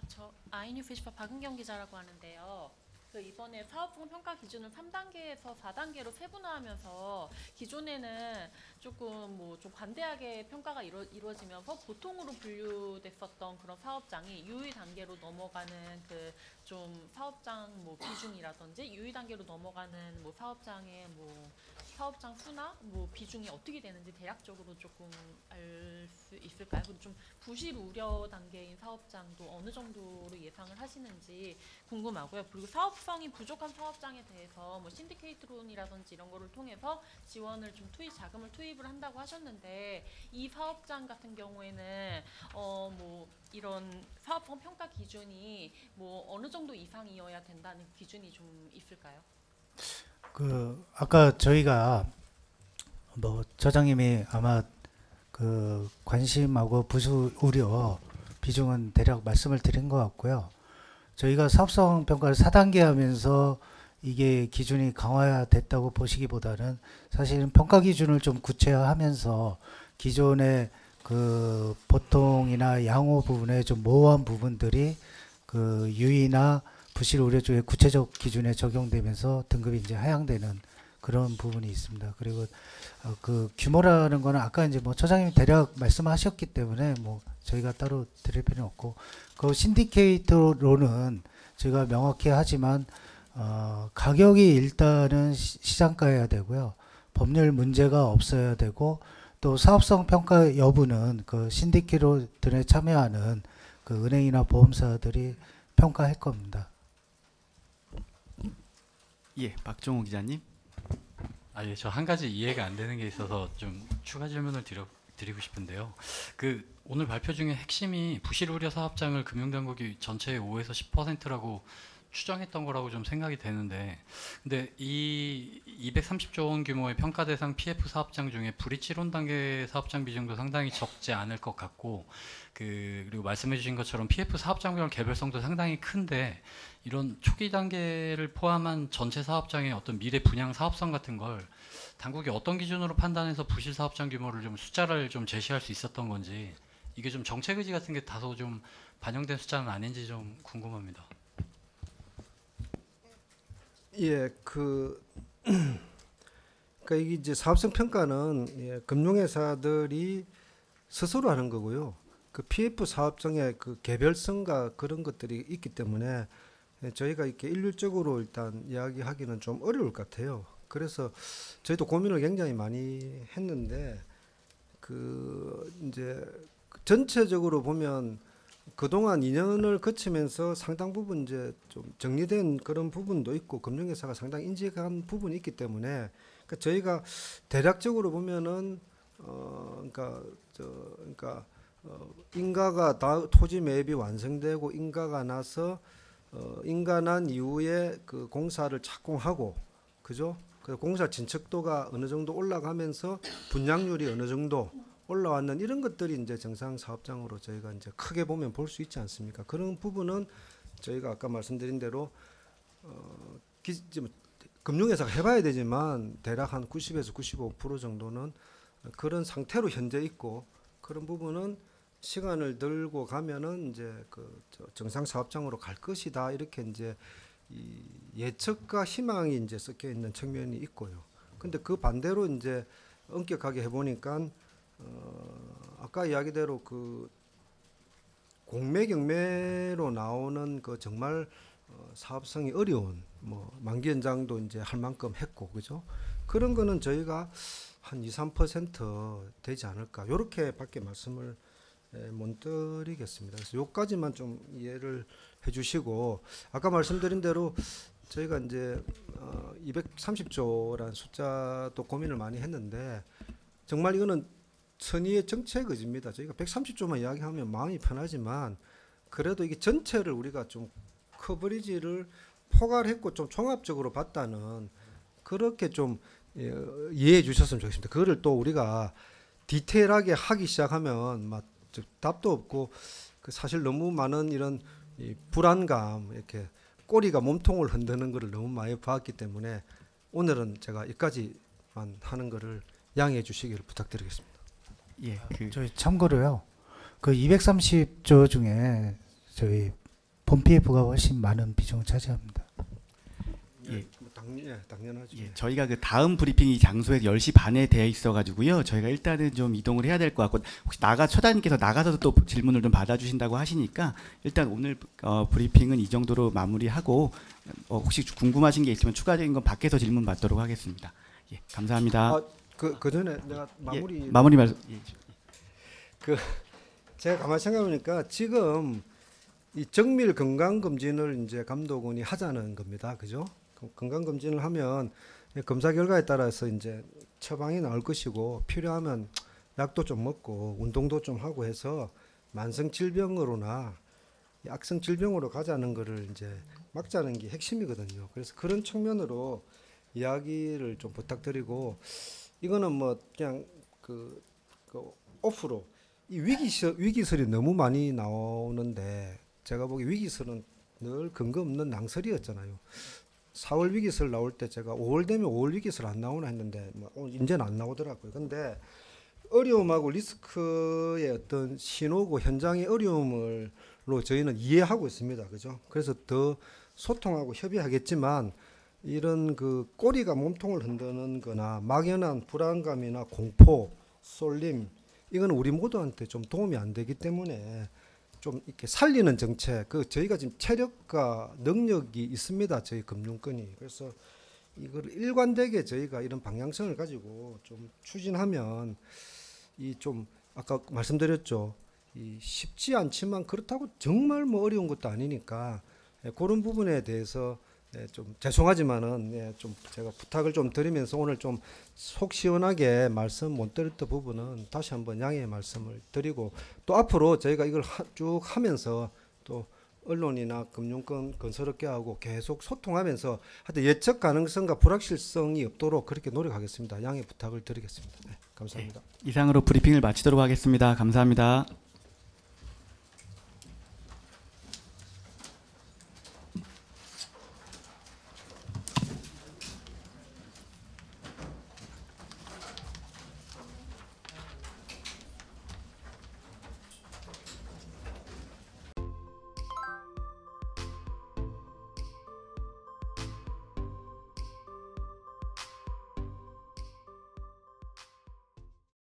저 아이뉴 피시파 박은경 기자라고 하는데요. 그 이번에 사업성 평가 기준을 3단계에서 4단계로 세분화하면서 기존에는 조금 뭐 좀 관대하게 평가가 이루어지면서 보통으로 분류됐었던 그런 사업장이 유의 단계로 넘어가는 그 좀 사업장 뭐 비중이라든지 유의 단계로 넘어가는 뭐 사업장의 뭐 사업장 수나 뭐 비중이 어떻게 되는지 대략적으로 조금 알 수 있을까요? 그리고 좀 부실 우려 단계인 사업장도 어느 정도로 예상을 하시는지 궁금하고요. 그리고 사업성이 부족한 사업장에 대해서 뭐 신디케이트론이라든지 이런 거를 통해서 지원을 좀 자금을 투입을 한다고 하셨는데 이 사업장 같은 경우에는 뭐 이런 사업성 평가 기준이 뭐 어느 정도 이상이어야 된다는 기준이 좀 있을까요? 그 아까 저희가 뭐 처장님이 아마 그 관심하고 부실 우려 비중은 대략 말씀을 드린 것 같고요. 저희가 사업성 평가를 4단계 하면서 이게 기준이 강화됐다고 보시기보다는 사실은 평가 기준을 좀 구체화하면서 기존의 그 보통이나 양호 부분에 좀 모호한 부분들이 그 유의나 부실 우려 쪽에 구체적 기준에 적용되면서 등급이 이제 하향되는 그런 부분이 있습니다. 그리고 그 규모라는 거는 아까 이제 뭐 처장님이 대략 말씀하셨기 때문에 뭐 저희가 따로 드릴 필요는 없고, 그 신디케이터로는 저희가 명확히 하지만 가격이 일단은 시장가여야 되고요. 법률 문제가 없어야 되고, 또 사업성 평가 여부는 그 신디케이터에 참여하는 그 은행이나 보험사들이 평가할 겁니다. 예, 박종호 기자님. 예, 저 한 가지 이해가 안 되는 게 있어서 좀 추가 질문을 드리고 싶은데요. 그 오늘 발표 중에 핵심이 부실 우려 사업장을 금융당국이 전체의 5에서 10%라고 추정했던 거라고 좀 생각이 되는데, 근데 이 230조 원 규모의 평가 대상 PF 사업장 중에 불이치 이론 단계 사업장 비중도 상당히 적지 않을 것 같고, 그리고 말씀해 주신 것처럼 PF 사업장별 개별성도 상당히 큰데, 이런 초기 단계를 포함한 전체 사업장의 어떤 미래 분양 사업성 같은 걸 당국이 어떤 기준으로 판단해서 부실 사업장 규모를 좀 숫자를 좀 제시할 수 있었던 건지, 이게 좀 정책 의지 같은 게 다소 좀 반영된 숫자는 아닌지 좀 궁금합니다. 예, 그러니까 이게 이제 사업성 평가는 금융회사들이 스스로 하는 거고요. 그 PF 사업장의 그 개별성과 그런 것들이 있기 때문에 저희가 이렇게 일률적으로 일단 이야기하기는 좀 어려울 것 같아요. 그래서 저희도 고민을 굉장히 많이 했는데, 그 이제 전체적으로 보면 그동안 2년을 거치면서 상당 부분 이제 좀 정리된 그런 부분도 있고 금융회사가 상당히 인지한 부분이 있기 때문에, 그러니까 저희가 대략적으로 보면은 인가가 토지 매입이 완성되고 인가가 나서 인가난 이후에 그 공사를 착공하고, 그죠? 그 공사 진척도가 어느 정도 올라가면서 분양률이 어느 정도 올라왔는 이런 것들이 이제 정상 사업장으로 저희가 이제 크게 보면 볼 수 있지 않습니까? 그런 부분은 저희가 아까 말씀드린 대로 금융회사가 해봐야 되지만 대략 한 90에서 95% 정도는 그런 상태로 현재 있고, 그런 부분은 시간을 들고 가면은 이제 그 정상 사업장으로 갈 것이다, 이렇게 이제 이 예측과 희망이 이제 섞여 있는 측면이 있고요. 근데 그 반대로 이제 엄격하게 해보니까 아까 이야기대로 그 공매 경매로 나오는 그 정말 사업성이 어려운 뭐 만기 연장도 이제 할 만큼 했고, 그죠? 그런 거는 저희가 한 2~3% 되지 않을까, 요렇게밖에 말씀을 못 드리겠습니다. 그래서 요까지만 좀 이해를 해주시고, 아까 말씀드린 대로 저희가 이제 230조라는 숫자도 고민을 많이 했는데, 정말 이거는 선의의 정책 의지입니다. 저희가 130조만 이야기하면 마음이 편하지만, 그래도 이게 전체를 우리가 좀 커버리지를 포괄했고 좀 종합적으로 봤다는, 그렇게 좀 이해해 주셨으면 좋겠습니다. 그거를 또 우리가 디테일하게 하기 시작하면 막 답도 없고, 그 사실 너무 많은 이런 이 불안감, 이렇게 꼬리가 몸통을 흔드는 것을 너무 많이 봤기 때문에 오늘은 제가 여기까지만 하는 것을 양해해 주시기를 부탁드리겠습니다. 예, 저희 참고로요, 그 230조 중에 저희 본 PF가 훨씬 많은 비중을 차지합니다. 예. 당연하죠. 예, 저희가 그 다음 브리핑이 장소에 10시 반에 되어 있어가지고요. 저희가 일단은 좀 이동을 해야 될 것 같고 혹시 처장님께서 나가서도 또 질문을 좀 받아주신다고 하시니까 일단 오늘 브리핑은 이 정도로 마무리하고 혹시 궁금하신 게 있으면 추가적인 건 밖에서 질문 받도록 하겠습니다. 예, 감사합니다. 그 전에 내가 마무리 말씀. 예. 제가 가만히 생각해보니까 지금 이 정밀 건강 검진을 이제 감독원이 하자는 겁니다. 그죠? 건강 검진을 하면 검사 결과에 따라서 이제 처방이 나올 것이고 필요하면 약도 좀 먹고 운동도 좀 하고 해서 만성 질병으로나 악성 질병으로 가자는 거를 이제 막자는 게 핵심이거든요. 그래서 그런 측면으로 이야기를 좀 부탁드리고 이거는 뭐 그냥 그 오프로 이 위기설이 너무 많이 나오는데 제가 보기 위기설은 늘 근거 없는 낭설이었잖아요. 4월 위기설 나올 때 제가 5월 되면 5월 위기설 안 나오나 했는데 뭐 이제는 안 나오더라고요. 근데 어려움하고 리스크의 어떤 신호고 현장의 어려움을로 저희는 이해하고 있습니다. 그죠? 그래서 더 소통하고 협의하겠지만 이런 그 꼬리가 몸통을 흔드는 거나 막연한 불안감이나 공포, 쏠림 이건 우리 모두한테 좀 도움이 안 되기 때문에 좀 이렇게 살리는 정책, 저희가 지금 체력과 능력이 있습니다. 저희 금융권이. 그래서 이걸 일관되게 저희가 이런 방향성을 가지고 좀 추진하면 이 좀 아까 말씀드렸죠. 이 쉽지 않지만 그렇다고 정말 뭐 어려운 것도 아니니까 그런 부분에 대해서 좀 죄송하지만은 좀 제가 부탁을 좀 드리면서 오늘 좀 속 시원하게 말씀 못 드렸던 부분은 다시 한번 양해의 말씀을 드리고 또 앞으로 저희가 이걸 쭉 하면서 또 언론이나 금융권 건설업계하고 계속 소통하면서 하여튼 예측 가능성과 불확실성이 없도록 그렇게 노력하겠습니다. 양해 부탁을 드리겠습니다. 네, 감사합니다. 이상으로 브리핑을 마치도록 하겠습니다. 감사합니다.